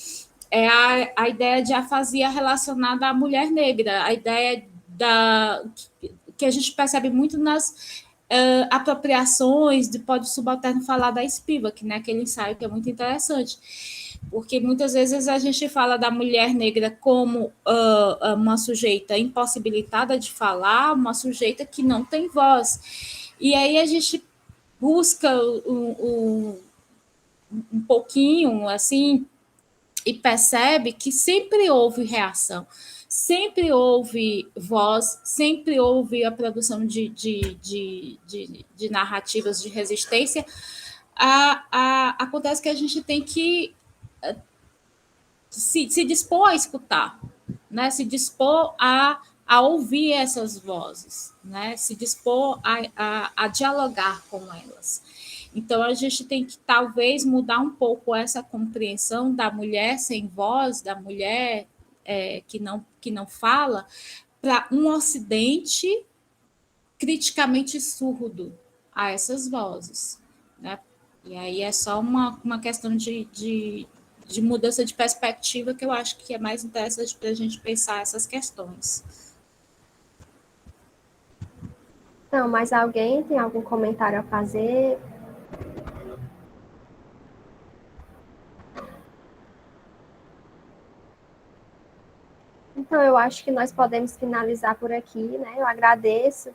Speaker 4: é a ideia de afasia relacionada à mulher negra, a ideia que a gente percebe muito nas apropriações de Pode Subalterno falar da Spivak, né, aquele ensaio que é muito interessante, porque muitas vezes a gente fala da mulher negra como uma sujeita impossibilitada de falar, uma sujeita que não tem voz, e aí a gente busca um pouquinho, assim, e percebe que sempre houve reação, sempre houve voz, sempre houve a produção de narrativas de resistência. Acontece que a gente tem que se dispor a escutar, né? Se dispor a ouvir essas vozes, né? Se dispor a dialogar com elas. Então, a gente tem que, talvez, mudar um pouco essa compreensão da mulher sem voz, da mulher que não fala, para um Ocidente criticamente surdo a essas vozes, né? E aí é só uma questão de mudança de perspectiva que eu acho que é mais interessante para a gente pensar essas questões.
Speaker 2: Então, mais alguém tem algum comentário a fazer? Então, eu acho que nós podemos finalizar por aqui, né? Eu agradeço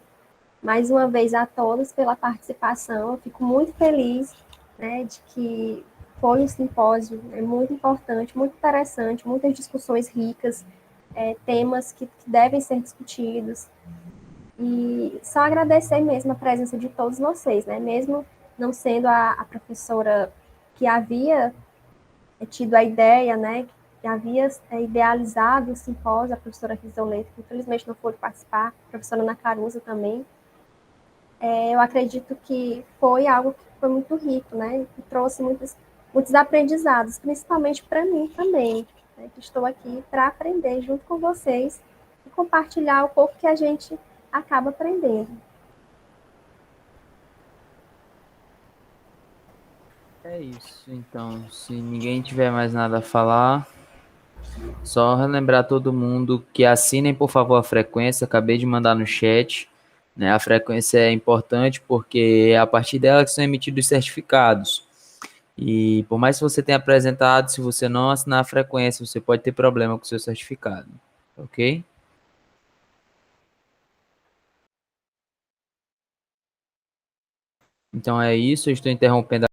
Speaker 2: mais uma vez a todos pela participação. Eu fico muito feliz, né, de que foi um simpósio, muito importante, muito interessante, muitas discussões ricas, temas que devem ser discutidos. E só agradecer mesmo a presença de todos vocês, né? Mesmo não sendo a professora que havia tido a ideia, né, que havia idealizado o simpósio, a professora Risoleta, que infelizmente não pôde participar, a professora Ana Caruza também. Eu acredito que foi algo que foi muito rico, né, que trouxe muitos aprendizados, principalmente para mim também, né, que estou aqui para aprender junto com vocês e compartilhar o pouco que a gente acaba aprendendo.
Speaker 1: É isso. Então, se ninguém tiver mais nada a falar, só relembrar todo mundo que assinem, por favor, a frequência. Acabei de mandar no chat, né? A frequência é importante porque é a partir dela que são emitidos os certificados. E por mais que você tenha apresentado, se você não assinar a frequência, você pode ter problema com o seu certificado, ok? Então é isso, eu estou interrompendo